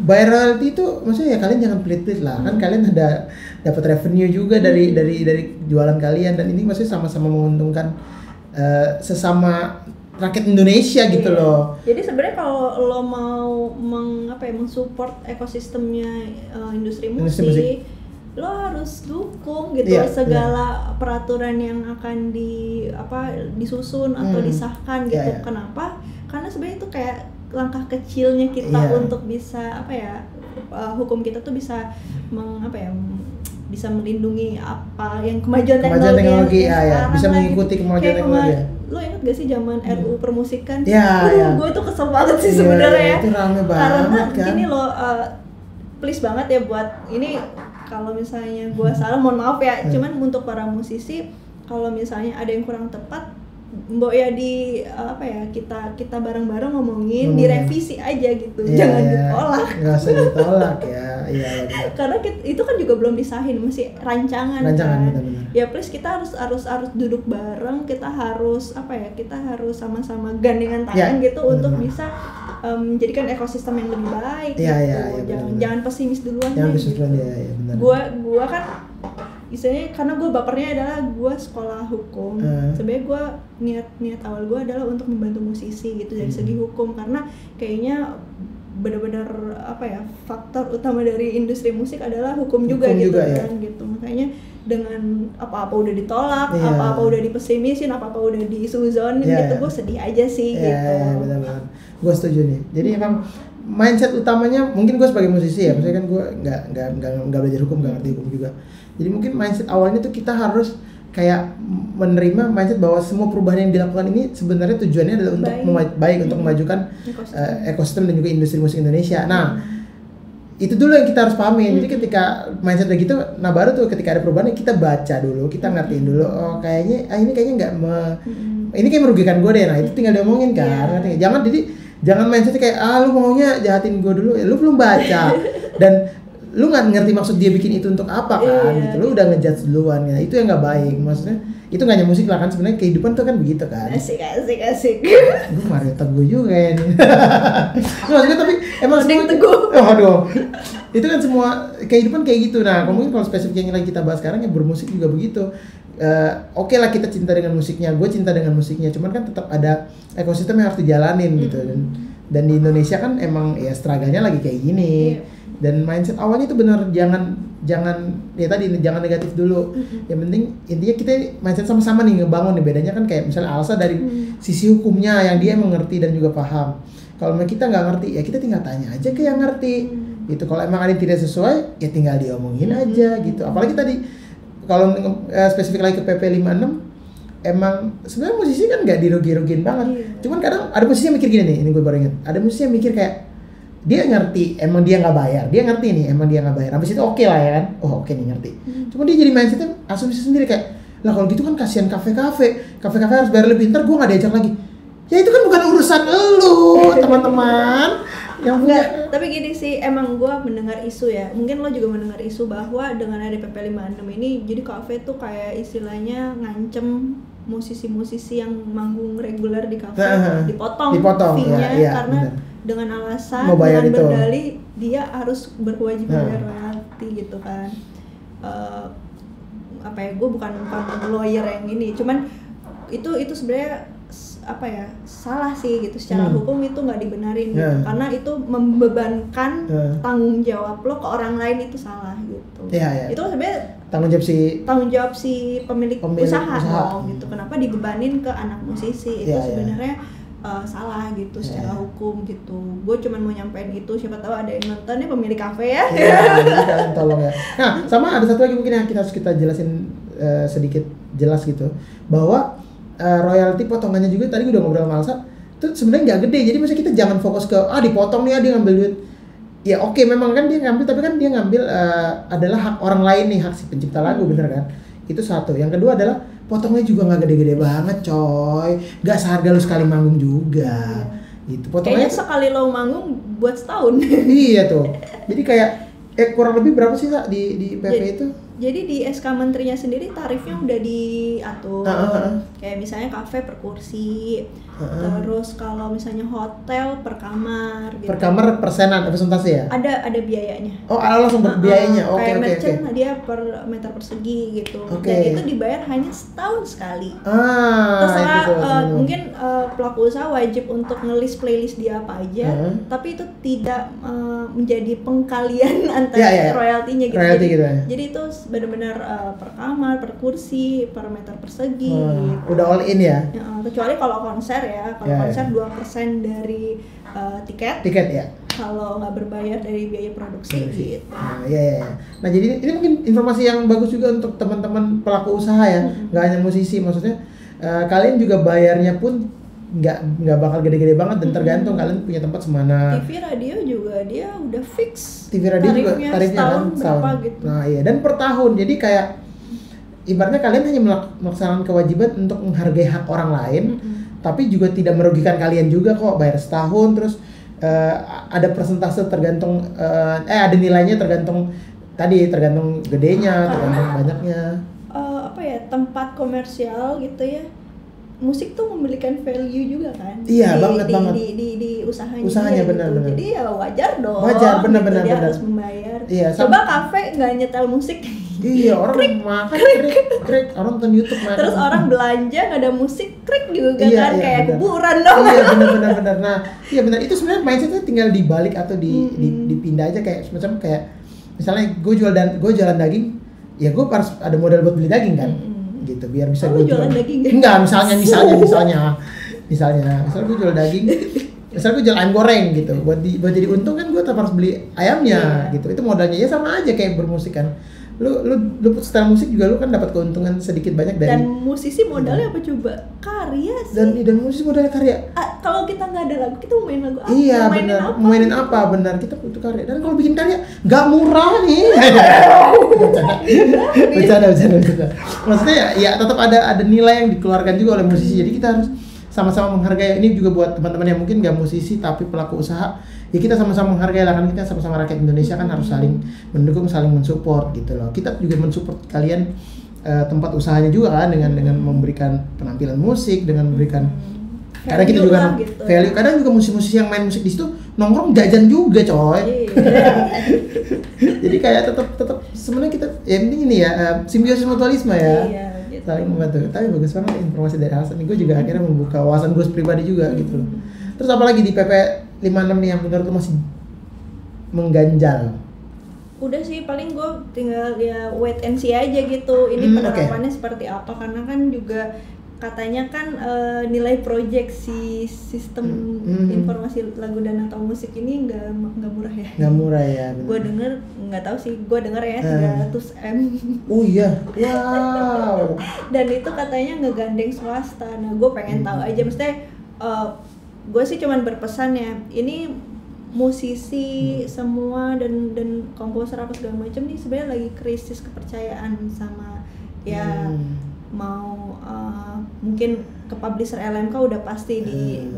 bayar royalty itu maksudnya ya kalian jangan pelit-pelit lah. Kan kalian ada dapat revenue juga dari jualan kalian, dan ini maksudnya sama-sama menguntungkan sesama rakyat Indonesia gitu loh. Jadi sebenarnya kalau lo mau mensupport ekosistemnya industri musik, lo harus dukung gitu segala peraturan yang akan disusun atau disahkan gitu. Kenapa? Karena sebenarnya itu kayak langkah kecilnya kita untuk bisa hukum kita tuh bisa bisa melindungi yang kemajuan teknologi bisa mengikuti kemajuan teknologi. Lo ingat gak sih zaman RUU permusikan? Gue tuh kesel banget sih sebenarnya ya. Itu rame banget karena kan. Ini lo please banget ya buat ini, kalau misalnya gue salah mohon maaf ya. Cuman untuk para musisi kalau misalnya ada yang kurang tepat, mbok ya kita bareng-bareng ngomongin, direvisi aja gitu, jangan ditolak. Nggak usah ditolak ya. Karena itu kan juga belum disahin, masih rancangan kan. Benar-benar. Ya please kita harus duduk bareng, kita harus sama-sama gandengan tangan gitu untuk bisa menjadikan ekosistem yang lebih baik gitu. Jangan pesimis duluan. Jangan pesimis duluan ya. Gua kan Misalnya karena gue bapernya adalah gue sekolah hukum. Sebenarnya gue niat awal gue adalah untuk membantu musisi gitu dari segi hukum, karena kayaknya benar-benar faktor utama dari industri musik adalah hukum juga gitu kan gitu. Makanya dengan apa-apa udah ditolak, apa-apa udah dipesimisin, apa-apa udah disuzonin gitu, gue sedih aja sih gitu. Benar-benar. Gue setuju nih. Jadi emang mindset utamanya mungkin gue sebagai musisi ya, maksudnya kan gue nggak belajar hukum, nggak ngerti hukum juga. Jadi mungkin mindset awalnya tuh kita harus kayak menerima mindset bahwa semua perubahan yang dilakukan ini sebenarnya tujuannya adalah untuk untuk memajukan ekosistem dan juga industri musik Indonesia. Nah, itu dulu yang kita harus pahamin. Jadi ketika mindset kayak gitu, nah baru tuh ketika ada perubahan kita baca dulu, kita ngertiin dulu. Oh kayaknya ini kayaknya nggak ini kayak merugikan gue deh. Nah itu tinggal diomongin kan. Jangan mindsetnya kayak lu maunya jahatin gue dulu, lu belum baca dan lu nggak ngerti maksud dia bikin itu untuk apa kan gitu. Lu udah ngejudge duluan ya. Itu yang nggak baik. Maksudnya itu nggak hanya musik lah kan, sebenarnya kehidupan tuh kan begitu kan. Asik. Gue Mario Teguh juga ya nih. Maksudnya tapi emang semua Teguh. Aduh. Itu kan semua kehidupan kayak gitu. Nah, mungkin kalau spesifik yang lagi kita bahas sekarang ya bermusik juga begitu. Oke lah kita cinta dengan musiknya, gue cinta dengan musiknya. Cuman kan tetap ada ekosistem yang harus dijalanin gitu. Dan di Indonesia kan emang ya struggle-nya lagi kayak gini. Dan mindset awalnya itu benar jangan ya tadi jangan negatif dulu. Yang penting intinya kita mindset sama-sama nih ngebangun nih. Bedanya kan kayak misalnya Alsa dari sisi hukumnya yang dia mengerti dan juga paham. Kalau kita nggak ngerti ya kita tinggal tanya aja ke yang ngerti. Gitu. Kalau emang ada yang tidak sesuai ya tinggal diomongin aja gitu. Apalagi tadi kalau spesifik lagi ke PP 56 emang sebenarnya musisi kan nggak dirugi-rugiin banget. Cuman kadang ada musisi yang mikir gini nih, ini gue baru ingat. Ada musisi yang mikir kayak dia ngerti, emang dia nggak bayar. Dia ngerti nih, emang dia nggak bayar. Habis itu oke lah ya kan. Oh oke nih ngerti. Cuma dia jadi mindsetnya asumsi sendiri kayak, lah kalau gitu kan kasihan kafe-kafe harus bayar lebih, ntar gue nggak diajak lagi. Ya itu kan bukan urusan elu, teman-teman. Yang punya. Tapi gini sih, emang gue mendengar isu ya. Mungkin lo juga mendengar isu bahwa dengan ada PP 56 ini, jadi kafe tuh kayak istilahnya ngancem musisi-musisi yang manggung reguler di kafe dipotong fee-nya karena dengan alasan dengan berdalih dia harus berkewajiban bayar royalti gitu kan. Gue bukan lawyer yang ini, cuman itu sebenarnya salah sih gitu secara hukum itu nggak dibenarin gitu. Karena itu membebankan tanggung jawab lo ke orang lain, itu salah gitu. Itu sebenarnya tanggung jawab si pemilik usaha dong gitu. Kenapa dibebanin ke anak musisi? Itu sebenarnya salah gitu secara hukum gitu. Gue cuma mau nyampein itu, siapa tahu ada yang nonton nih pemilik kafe ya. Kalian tolong ya. Nah, sama ada satu lagi mungkin yang harus kita jelasin sedikit jelas gitu, bahwa royalti potongannya juga tadi udah ngobrol sama Alsa, itu sebenarnya nggak gede. Jadi maksudnya kita jangan fokus ke dipotong nih dia ngambil duit. Ya oke, memang kan dia ngambil, tapi kan dia ngambil adalah hak orang lain nih, hak si pencipta lagu, bener kan? Itu satu. Yang kedua adalah potongnya juga nggak gede-gede banget, coy. Nggak seharga lu sekali manggung juga. Gitu. Potongnya kayaknya sekali lo manggung buat setahun. Iya tuh. Jadi kayak kurang lebih berapa sih Sa, di PP itu? Jadi di SK menterinya sendiri tarifnya udah diatur. Kayak misalnya kafe per kursi. Terus kalau misalnya hotel per kamar gitu. Per kamar persenan presentasi ya? Ada biayanya. Oh, langsung biayanya. Kayak merchant dia per meter persegi gitu. Dan itu dibayar hanya setahun sekali. Terserah mungkin pelaku usaha wajib untuk ngelis playlist dia apa aja, tapi itu tidak menjadi pengkalian antara royaltinya gitu. Jadi itu benar-benar per kamar, per kursi, per meter persegi. Gitu. Udah all in ya? Kecuali kalau konser ya, konser 2% dari tiket ya. Kalau nggak berbayar dari biaya produksi gitu. Nah jadi ini mungkin informasi yang bagus juga untuk teman-teman pelaku usaha ya, nggak hanya musisi. Maksudnya kalian juga bayarnya pun nggak bakal gede-gede banget dan tergantung kalian punya tempat semana. TV radio juga dia udah fix. TV radio juga tarifnya kan berapa gitu. Nah dan per tahun. Jadi kayak ibaratnya kalian hanya melaksanakan kewajiban untuk menghargai hak orang lain, tapi juga tidak merugikan kalian juga kok. Bayar setahun terus ada persentase tergantung ada nilainya tergantung gedenya, tergantung banyaknya. Tempat komersial gitu ya. Musik tuh memberikan value juga kan. Iya, banget. Di usahanya gitu. benar. Jadi ya wajar dong. Dia harus membayar. Iya, Coba kafe nggak nyetel musik. Iya, orang makan krik, orang nonton YouTube makan. Terus orang belanja nggak ada musik, krik juga Iya, kan, iya, kayak benar. kuburan dong. Iya benar. Nah, iya benar. Itu sebenarnya mindsetnya tinggal dibalik atau dipindah aja kayak semacam kayak misalnya gue jualan daging, ya gue harus ada modal buat beli daging kan, gitu biar bisa gue jualan daging ya? Enggak, misalnya gue jual daging. Misalnya gue jual ayam goreng gitu, buat jadi untung kan gue tetap harus beli ayamnya gitu. Itu modalnya ya sama aja kayak bermusik kan. Lu setelah musik juga lu kan dapat keuntungan sedikit banyak dari. Dan musisi modalnya apa coba? Karya sih. Dan musisi modalnya karya. Kalau kita nggak ada lagu, kita mau main lagu apa? Iya benar. Mainin apa? Benar, kita butuh karya. Dan kalau bikin karya nggak murah nih. Bercanda. Maksudnya ya tetap ada nilai yang dikeluarkan juga oleh musisi. Jadi kita harus sama-sama menghargai. Ini juga buat teman-teman yang mungkin nggak musisi tapi pelaku usaha, ya kita sama-sama menghargai lah, kan kita sama-sama rakyat Indonesia kan harus saling mendukung, saling mensupport gitu loh. Kita juga mensupport kalian tempat usahanya juga kan dengan memberikan penampilan musik, dengan memberikan kadang kita juga gitu. Value. Kadang juga musisi-musisi yang main musik di situ nongkrong jajan juga coy. Jadi kayak tetap sebenarnya kita ya ini ya simbiosis mutualisme ya. Iya. Saling membantu. Tapi bagus banget informasi dari Hasan nih. Gue juga akhirnya membuka wawasan gue pribadi juga gitu loh. Terus apalagi di PP 56 nih yang menurut lu masih mengganjal? Udah sih, paling gue tinggal ya wait and see aja gitu. Ini penerapannya seperti apa, karena kan juga katanya kan nilai proyeksi sistem informasi lagu dan atau musik ini nggak murah ya. Nggak murah ya. Gue denger, nggak tahu sih, gue denger ya 300M. Oh iya, wow. Dan itu katanya ngegandeng swasta. Nah gue pengen tahu aja, maksudnya gue sih cuman berpesan ya, ini musisi semua dan komposer apa segala macam nih sebenarnya lagi krisis kepercayaan sama ya mau mungkin ke publisher LMK udah pasti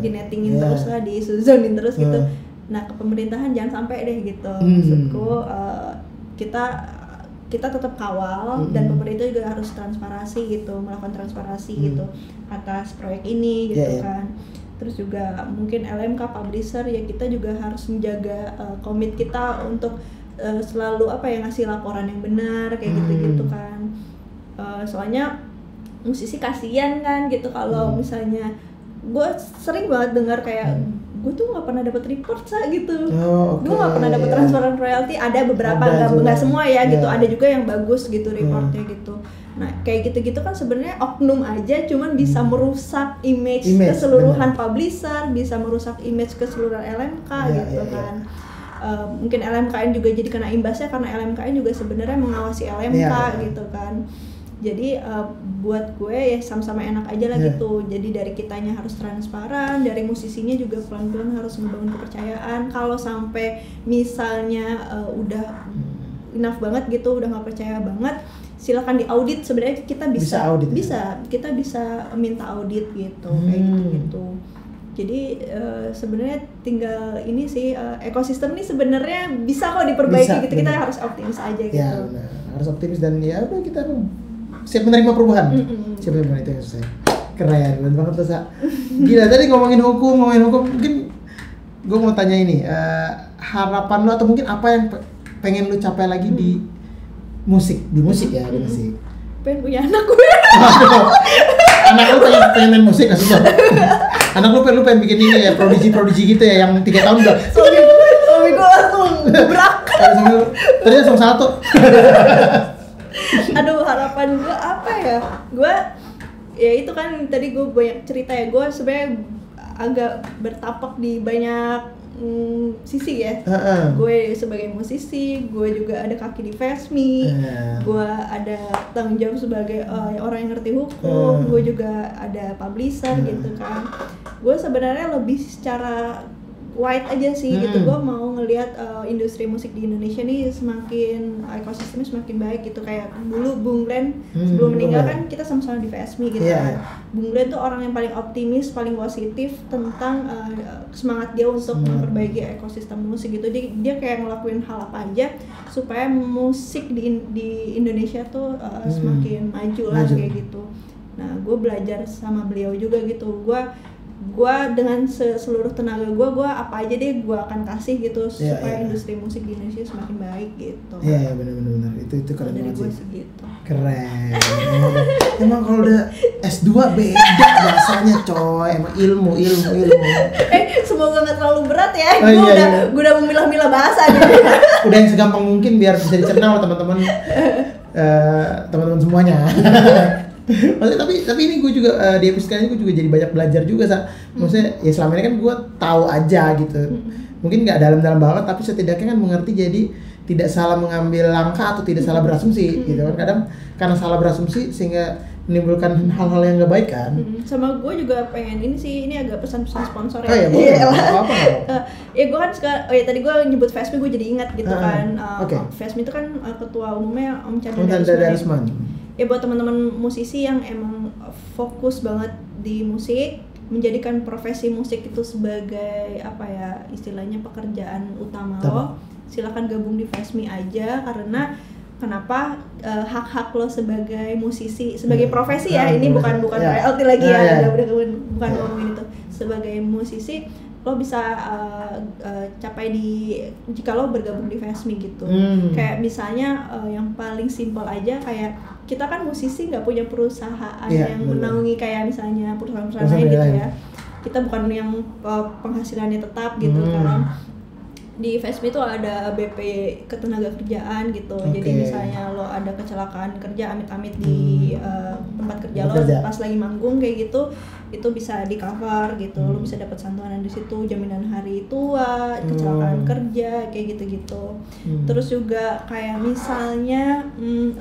di nettingin terus lah, di suzonin terus gitu. Nah ke pemerintahan jangan sampai deh gitu. Maksudku kita tetap kawal dan pemerintah juga harus transparansi gitu, melakukan transparansi gitu atas proyek ini gitu kan. Terus juga mungkin LMK publisher ya kita juga harus menjaga komit kita untuk selalu ngasih laporan yang benar kayak gitu-gitu kan. Soalnya musisi kasihan kan gitu kalau misalnya gue sering banget dengar kayak gue tuh nggak pernah dapat report gitu. Gue nggak pernah dapat transferan royalti. Ada beberapa, nggak semua ya gitu. Ada juga yang bagus gitu reportnya gitu. Nah kayak gitu-gitu kan sebenarnya oknum aja, cuman bisa merusak image keseluruhan publisher, bisa merusak image keseluruhan LMK gitu kan. Mungkin LMKN juga jadi kena imbasnya karena LMKN juga sebenarnya mengawasi LMK gitu kan. Jadi buat gue ya sama-sama enak aja lah gitu. Jadi dari kitanya harus transparan, dari musisinya juga pelan-pelan harus membangun kepercayaan. Kalau sampai misalnya udah enough banget gitu, udah nggak percaya banget, silakan diaudit. Sebenarnya kita bisa audit, kita bisa minta audit gitu, kayak gitu. Jadi sebenarnya tinggal ini sih ekosistem ini sebenarnya bisa kok diperbaiki gitu. Kita harus optimis aja gitu. Ya, benar. Harus optimis dan ya udah kita siap menerima perubahan. Siap menerima itu yang susah. Keren banget tuh, Sa. Gila, tadi ngomongin hukum, mungkin gue mau tanya ini, harapan lo atau mungkin apa yang pengen lo capai lagi di musik ya, di musik. Pengen punya anak gue. Anak lu pengen main musik nggak sih? Anak lu pengen bikin ini ya, prodigi gitu ya, yang 3 tahun udah. Suami gue langsung gebrak. Tadi langsung salto. Aduh, harapan gue apa ya? Gue ya itu kan tadi gue banyak cerita ya. Gue sebenarnya agak bertapak di banyak sisi ya. Gue sebagai musisi, gue juga ada kaki di FESMI, gue ada tanggung jawab sebagai orang yang ngerti hukum, gue juga ada publisher gitu kan. Gue sebenarnya lebih secara wide aja sih gitu. Gue mau ngelihat industri musik di Indonesia nih semakin ekosistemnya semakin baik gitu. Kayak dulu Bung Glenn sebelum meninggal kan kita sama-sama di FESMI gitu kan. Bung Glenn tuh orang yang paling optimis, paling positif tentang semangat dia untuk memperbaiki ekosistem musik gitu. Dia kayak ngelakuin hal apa aja supaya musik di Indonesia tuh semakin maju lah kayak gitu. Nah gue belajar sama beliau juga gitu. Gue gue dengan seluruh tenaga gue apa aja deh gue akan kasih gitu supaya industri musik di Indonesia semakin baik gitu. Iya benar itu keren banget sih. Segitu. Keren. Emang kalau udah S2 beda bahasanya coy, emang ilmu. Semoga nggak terlalu berat ya. Gue udah memilah-milah bahasa gitu. Udah yang segampang mungkin biar bisa dicerna oleh teman-teman semuanya. Maksudnya, tapi ini gue juga di episode kali ini gue juga jadi banyak belajar juga maksudnya ya selama ini kan gue tahu aja gitu, mungkin nggak dalam-dalam banget tapi setidaknya kan mengerti, jadi tidak salah mengambil langkah atau tidak salah berasumsi gitu kan. Kadang karena salah berasumsi sehingga menimbulkan hal-hal yang nggak baik kan. Sama gue juga pengen ini agak pesan-pesan sponsor ya. Oh iya boleh. Apa? Ya gue kan tadi gue nyebut FESMI gue jadi ingat gitu kan. Okay. FESMI itu kan ketua umumnya Om Chandra Darisman. Ya buat teman-teman musisi yang emang fokus banget di musik, menjadikan profesi musik itu sebagai apa ya istilahnya pekerjaan utama lo, silakan gabung di FESMI aja. Karena kenapa hak-hak lo sebagai musisi, sebagai profesi ya, ini bukan royalty lagi ya, bukan ngomongin itu, sebagai musisi lo bisa capai jika lo bergabung di FESMI gitu. Kayak misalnya yang paling simpel aja, kayak kita kan musisi nggak punya perusahaan yang menaungi kayak misalnya perusahaan-perusahaan lain gitu ya. Kita bukan yang penghasilannya tetap gitu kan. Di FESMI itu ada BP ketenagakerjaan gitu. Jadi misalnya lo ada kecelakaan kerja amit-amit di tempat kerja lo pas lagi manggung kayak gitu, itu bisa di cover gitu. Lo bisa dapat santunan di situ, jaminan hari tua, kecelakaan kerja kayak gitu-gitu. Terus juga kayak misalnya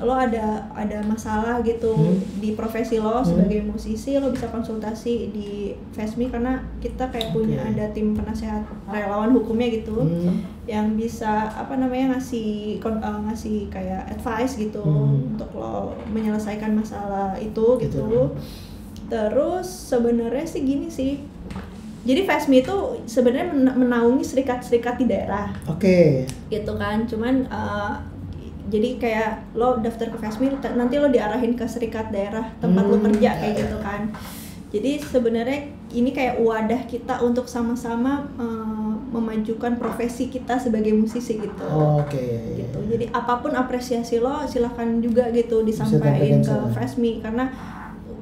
lo ada masalah gitu di profesi lo sebagai musisi, lo bisa konsultasi di FESMI karena kita kayak punya ada tim penasehat relawan hukumnya gitu. Yang bisa ngasih kayak advice gitu untuk lo menyelesaikan masalah itu gitu. Terus sebenarnya sih gini sih, jadi FESMI itu sebenarnya menaungi serikat-serikat di daerah. Gitu kan, cuman jadi kayak lo daftar ke FESMI nanti lo diarahin ke serikat daerah tempat lo kerja kayak gitu kan. Jadi sebenarnya ini kayak wadah kita untuk sama-sama memajukan profesi kita sebagai musisi gitu. Gitu. Jadi apapun apresiasi lo silahkan juga gitu disampaikan ke FESMI, karena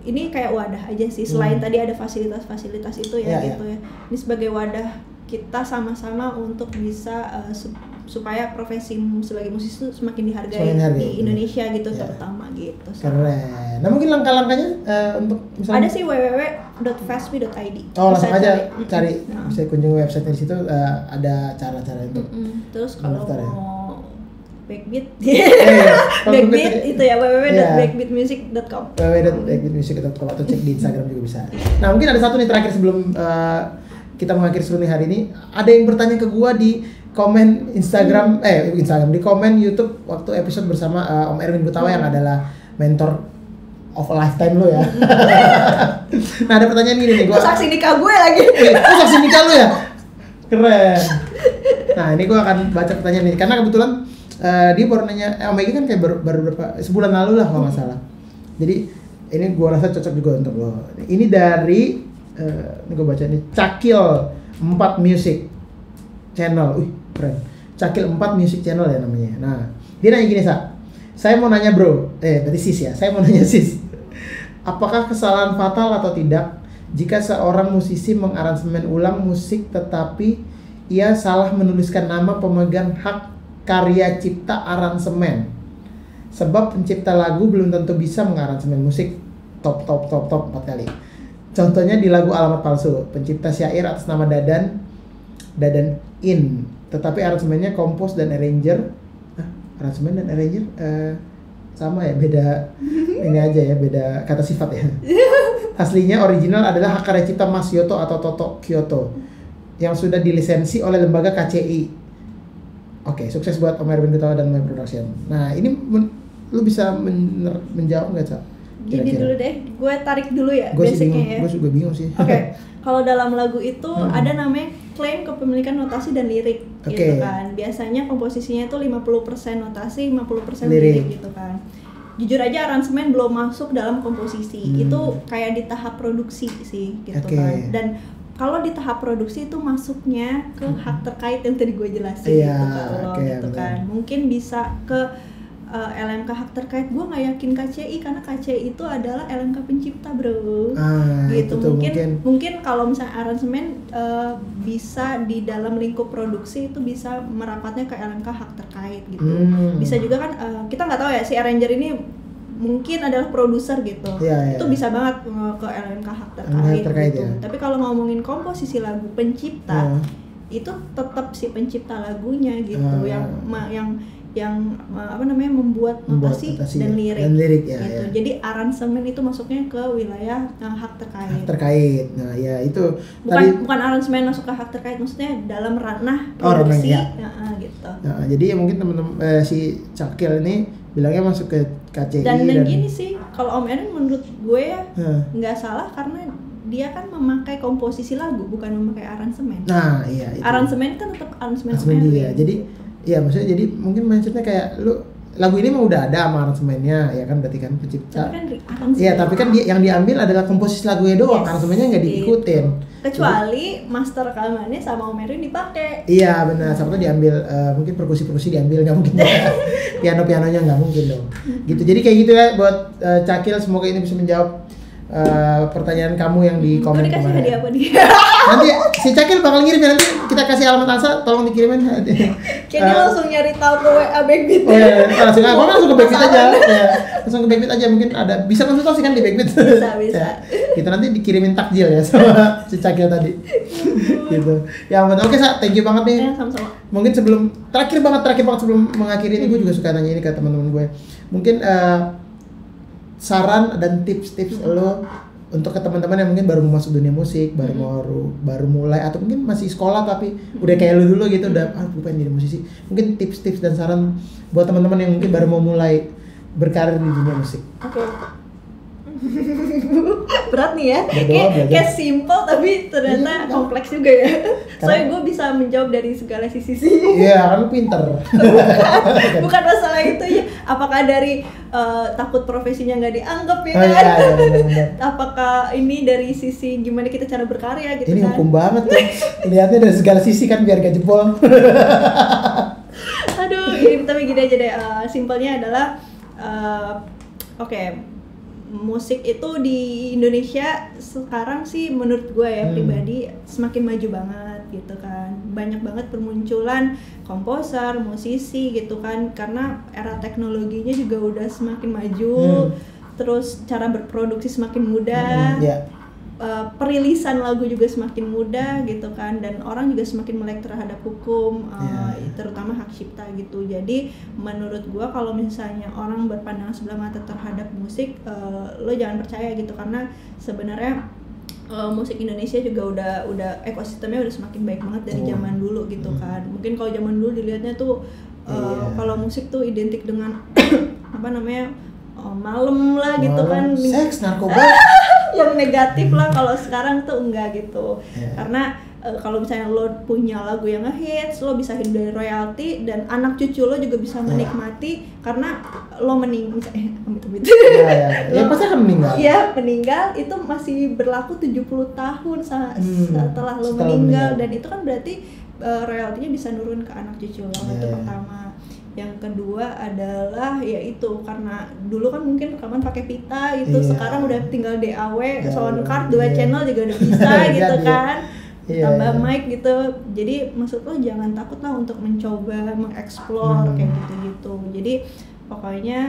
ini kayak wadah aja sih. Selain tadi ada fasilitas-fasilitas itu ya gitu ya. Ini sebagai wadah kita sama-sama untuk bisa supaya profesi sebagai musisi itu semakin dihargai di Indonesia gitu terutama gitu. Keren. Nah mungkin langkah-langkahnya untuk misalnya ada sih www.fesmi.id. Langsung aja cari, bisa kunjungi website di situ, ada cara-cara untuk. Terus kalau Backbeat, Backbeat itu ya www.backbeatmusic.com. www.backbeatmusic.com atau cek di Instagram juga bisa. Nah mungkin ada satu nih terakhir sebelum kita mengakhiri seluruh hari ini. Ada yang bertanya ke gua di komen Instagram, di komen YouTube waktu episode bersama Om Erwin Gutawa yang adalah mentor of a lifetime lo ya. Nah ada pertanyaan gini nih, gua saksi nikah gue lagi. Saksi nikah lo ya? Keren. Nah ini gua akan baca pertanyaan ini karena kebetulan dia baru nanya, Om Egi kan kayak baru berapa sebulan lalu lah kalau nggak salah. Jadi ini gua rasa cocok juga untuk lo. Ini dari ini gua baca nih, Cakil 4 Music Channel. Keren. Cakil 4 Music Channel ya namanya. Nah, dia nanya gini, saya mau nanya bro, berarti sis ya. Saya mau nanya sis. Apakah kesalahan fatal atau tidak jika seorang musisi mengaransemen ulang musik tetapi ia salah menuliskan nama pemegang hak karya cipta aransemen? Sebab pencipta lagu belum tentu bisa mengaransemen musik top 4 kali. Contohnya di lagu Alamat Palsu, pencipta syair atas nama Dadan In, tetapi aransemennya kompos dan arranger. Aransemen dan arranger sama ya, beda ini aja ya, beda kata sifat ya. Aslinya original adalah hak karya cipta Mas Yoto atau Toto Kyoto yang sudah dilisensi oleh lembaga KCI. Oke, sukses buat Om Erwin Gutawa dan My Production. Nah, ini lu bisa menjawab nggak, Cak? Gini dulu deh, gue tarik dulu ya basicnya ya. Gue juga bingung sih. Oke, kalau dalam lagu itu ada namanya klaim kepemilikan notasi dan lirik gitu kan. Biasanya komposisinya itu 50% notasi, 50% lirik gitu kan. jujur aja aransemen belum masuk dalam komposisi. Itu kayak di tahap produksi sih gitu kan. Dan kalau di tahap produksi itu masuknya ke hak terkait yang tadi gue jelasin gitu kalau gitu kan. Mungkin bisa ke LMK hak terkait. Gue nggak yakin KCI karena KCI itu adalah LMK pencipta bro. Gitu. Mungkin kalau misalnya aransemen bisa di dalam lingkup produksi itu bisa merapatnya ke LMK hak terkait gitu. Bisa juga kan kita nggak tahu ya si arranger ini mungkin adalah produser gitu, itu bisa banget ke LMK hak terkait gitu. Tapi kalau ngomongin komposisi lagu pencipta, itu tetap si pencipta lagunya gitu, yang membuat notasi dan lirik gitu. Jadi aransemen itu masuknya ke wilayah hak terkait. Hak terkait. Nah, ya itu bukan aransemen masuk ke hak terkait, maksudnya dalam ranah produksi gitu. Nah, jadi ya mungkin teman-teman si Cakil ini bilangnya masuk ke KCI dan gini sih, kalau Om Erin menurut gue ya nggak salah karena dia kan memakai komposisi lagu bukan memakai aransemen. Nah, iya itu. Aransemen kan tetap aransemen dia. Jadi ya maksudnya jadi mungkin mindsetnya kayak lu lagu ini mah udah ada sama aransemennya ya kan, berarti kan pencipta. Iya, tapi kan dia yang diambil adalah komposisi lagunya doang, aransemennya nggak diikutin. Kecuali master rekamannya sama Om Erin dipakai. Iya benar, sama tuh diambil mungkin perkusi diambil nggak mungkin ya. Piano-pianonya nggak mungkin dong. Gitu. Jadi kayak gitu ya buat Cakil, semoga ini bisa menjawab pertanyaan kamu yang di komen kemarin. Dikasih hadiah apa dia? Nanti si Cakil bakal ngirim ya, nanti kita kasih alamat Alsa, tolong dikirimin. Kayaknya langsung nyari tahu ke WA Backbeat. Oh iya, langsung ke Backbeat aja. Ya, langsung ke Backbeat aja, mungkin ada bisa konsultasi kan di Backbeat. Bisa. Ya, kita nanti dikirimin takjil ya sama si Cakil tadi. Gitu. Ya ampun. Oke, Sa, thank you banget nih. Sama-sama. Mungkin terakhir banget sebelum mengakhiri ini, gue juga suka nanya ini ke teman-teman gue. Mungkin saran dan tips-tips lo untuk ke teman-teman yang mungkin baru mau masuk dunia musik, baru mulai atau mungkin masih sekolah tapi udah kayak lu dulu gitu, udah gue pengen jadi musisi. Mungkin tips-tips dan saran buat teman-teman yang mungkin baru mau mulai berkarir di dunia musik. Oke. Berat nih ya, kayak simple tapi ternyata kompleks juga ya. Soalnya gue bisa menjawab dari segala sisi. Iya, kan lu pinter. Bukan masalah itu ya. Apakah dari takut profesinya nggak dianggap ya kan? Iya. Apakah ini dari sisi gimana kita cara berkarya gitu ini kan? Ini hukum banget tuh. Lihatnya dari segala sisi kan biar gak jebol. Aduh, tapi gini aja deh. Simpelnya adalah musik itu di Indonesia sekarang sih menurut gue ya pribadi semakin maju banget gitu kan. Banyak banget permunculan komposer, musisi gitu kan, karena era teknologinya juga udah semakin maju. Terus cara berproduksi semakin mudah. Perilisan lagu juga semakin mudah gitu kan, dan orang juga semakin melek terhadap hukum, terutama hak cipta gitu. Jadi menurut gua kalau misalnya orang berpandangan sebelah mata terhadap musik, lo jangan percaya gitu, karena sebenarnya musik Indonesia juga udah ekosistemnya udah semakin baik banget dari zaman dulu gitu kan. Mungkin kalau zaman dulu dilihatnya tuh kalau musik tuh identik dengan malam lah gitu kan, seks, narkoba, yang negatif lah. Kalau sekarang tuh enggak gitu, karena kalau misalnya lo punya lagu yang ngehits, lo bisa hidup dari royalti dan anak cucu lo juga bisa menikmati karena lo meninggal, ya pasti akan meninggal. Iya, meninggal itu masih berlaku 70 tahun setelah lo meninggal, dan itu kan berarti royaltinya bisa nurun ke anak cucu lo. Itu pertama. Yang kedua adalah yaitu karena dulu kan mungkin rekaman pakai pita gitu, sekarang udah tinggal DAW, sound card 2 channel juga udah bisa gitu kan, tambah mic gitu. Jadi maksud lo jangan takut lah untuk mencoba mengeksplor kayak gitu-gitu. Jadi pokoknya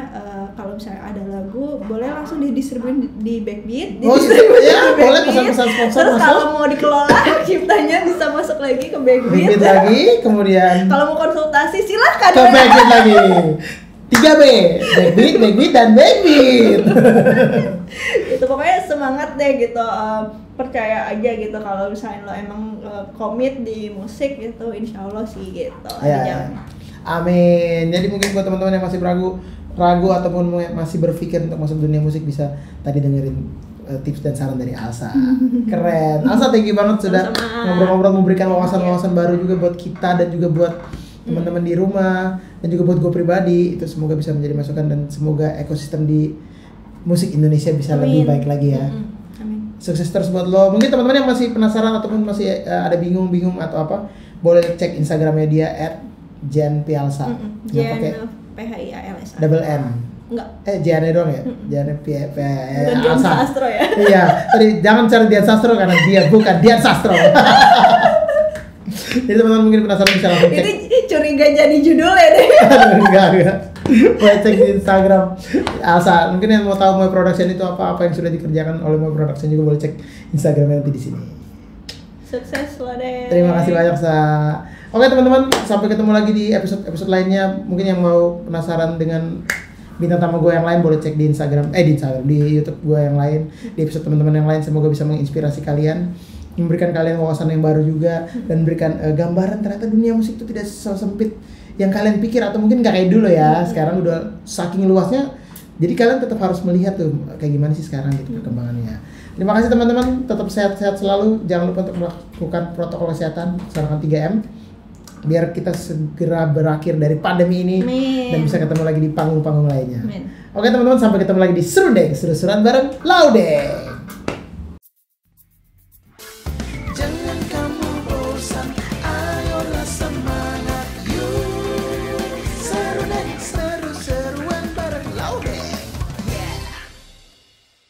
kalau misalnya ada lagu boleh langsung didistribuin di Backbeat, boleh pesan-pesan sponsor. Terus kalau mau dikelola ciptanya bisa masuk lagi ke Backbeat lagi, kemudian kalau mau konsultasi silahkan ke Backbeat lagi. 3B, Backbeat dan Backbeat. Itu pokoknya semangat deh gitu, percaya aja gitu kalau misalnya lo emang komit di musik gitu, insya Allah sih gitu. Amin. Jadi mungkin buat teman-teman yang masih ragu ataupun masih berpikir untuk masuk dunia musik, bisa tadi dengerin tips dan saran dari Alsa. Keren. Alsa, thank you banget sudah ngobrol-ngobrol, memberikan wawasan-wawasan baru juga buat kita dan juga buat teman-teman di rumah dan juga buat gue pribadi, itu semoga bisa menjadi masukan dan semoga ekosistem di musik Indonesia bisa lebih baik lagi ya. Amin. Sukses terus buat lo. Mungkin teman-teman yang masih penasaran ataupun masih ada bingung atau apa, boleh cek Instagramnya dia @Jan_Pialsa. Jan PHIALSA. Double N. Enggak. Jan doang ya? Jan Dian Sastro ya. Iya, tadi jangan cari Dian Sastro karena dia bukan Dian Sastro. Jadi teman-teman mungkin penasaran bisa langsung cek. Ini curiga jadi judulnya deh. Enggak. Boleh cek di Instagram Alsa. Mungkin yang mau tahu Moe Production itu apa yang sudah dikerjakan oleh Moe Production juga boleh cek Instagramnya nanti di sini. Sukses lo deh. Terima kasih banyak Sa. Oke teman-teman, sampai ketemu lagi di episode lainnya. Mungkin yang mau penasaran dengan bintang tamu gue yang lain boleh cek di di YouTube gue yang lain, di episode teman-teman yang lain. Semoga bisa menginspirasi kalian, memberikan kalian wawasan yang baru juga, dan memberikan gambaran ternyata dunia musik itu tidak sempit yang kalian pikir, atau mungkin nggak kayak dulu ya. Sekarang udah saking luasnya, jadi kalian tetap harus melihat tuh kayak gimana sih sekarang gitu perkembangannya. Terima kasih teman-teman, tetap sehat-sehat selalu. Jangan lupa untuk melakukan protokol kesehatan, laksanakan 3M biar kita segera berakhir dari pandemi ini. Amin. Dan bisa ketemu lagi di panggung-panggung lainnya. Amin. Oke teman-teman, sampai ketemu lagi di Serundeng, seru-seruan bareng Laude.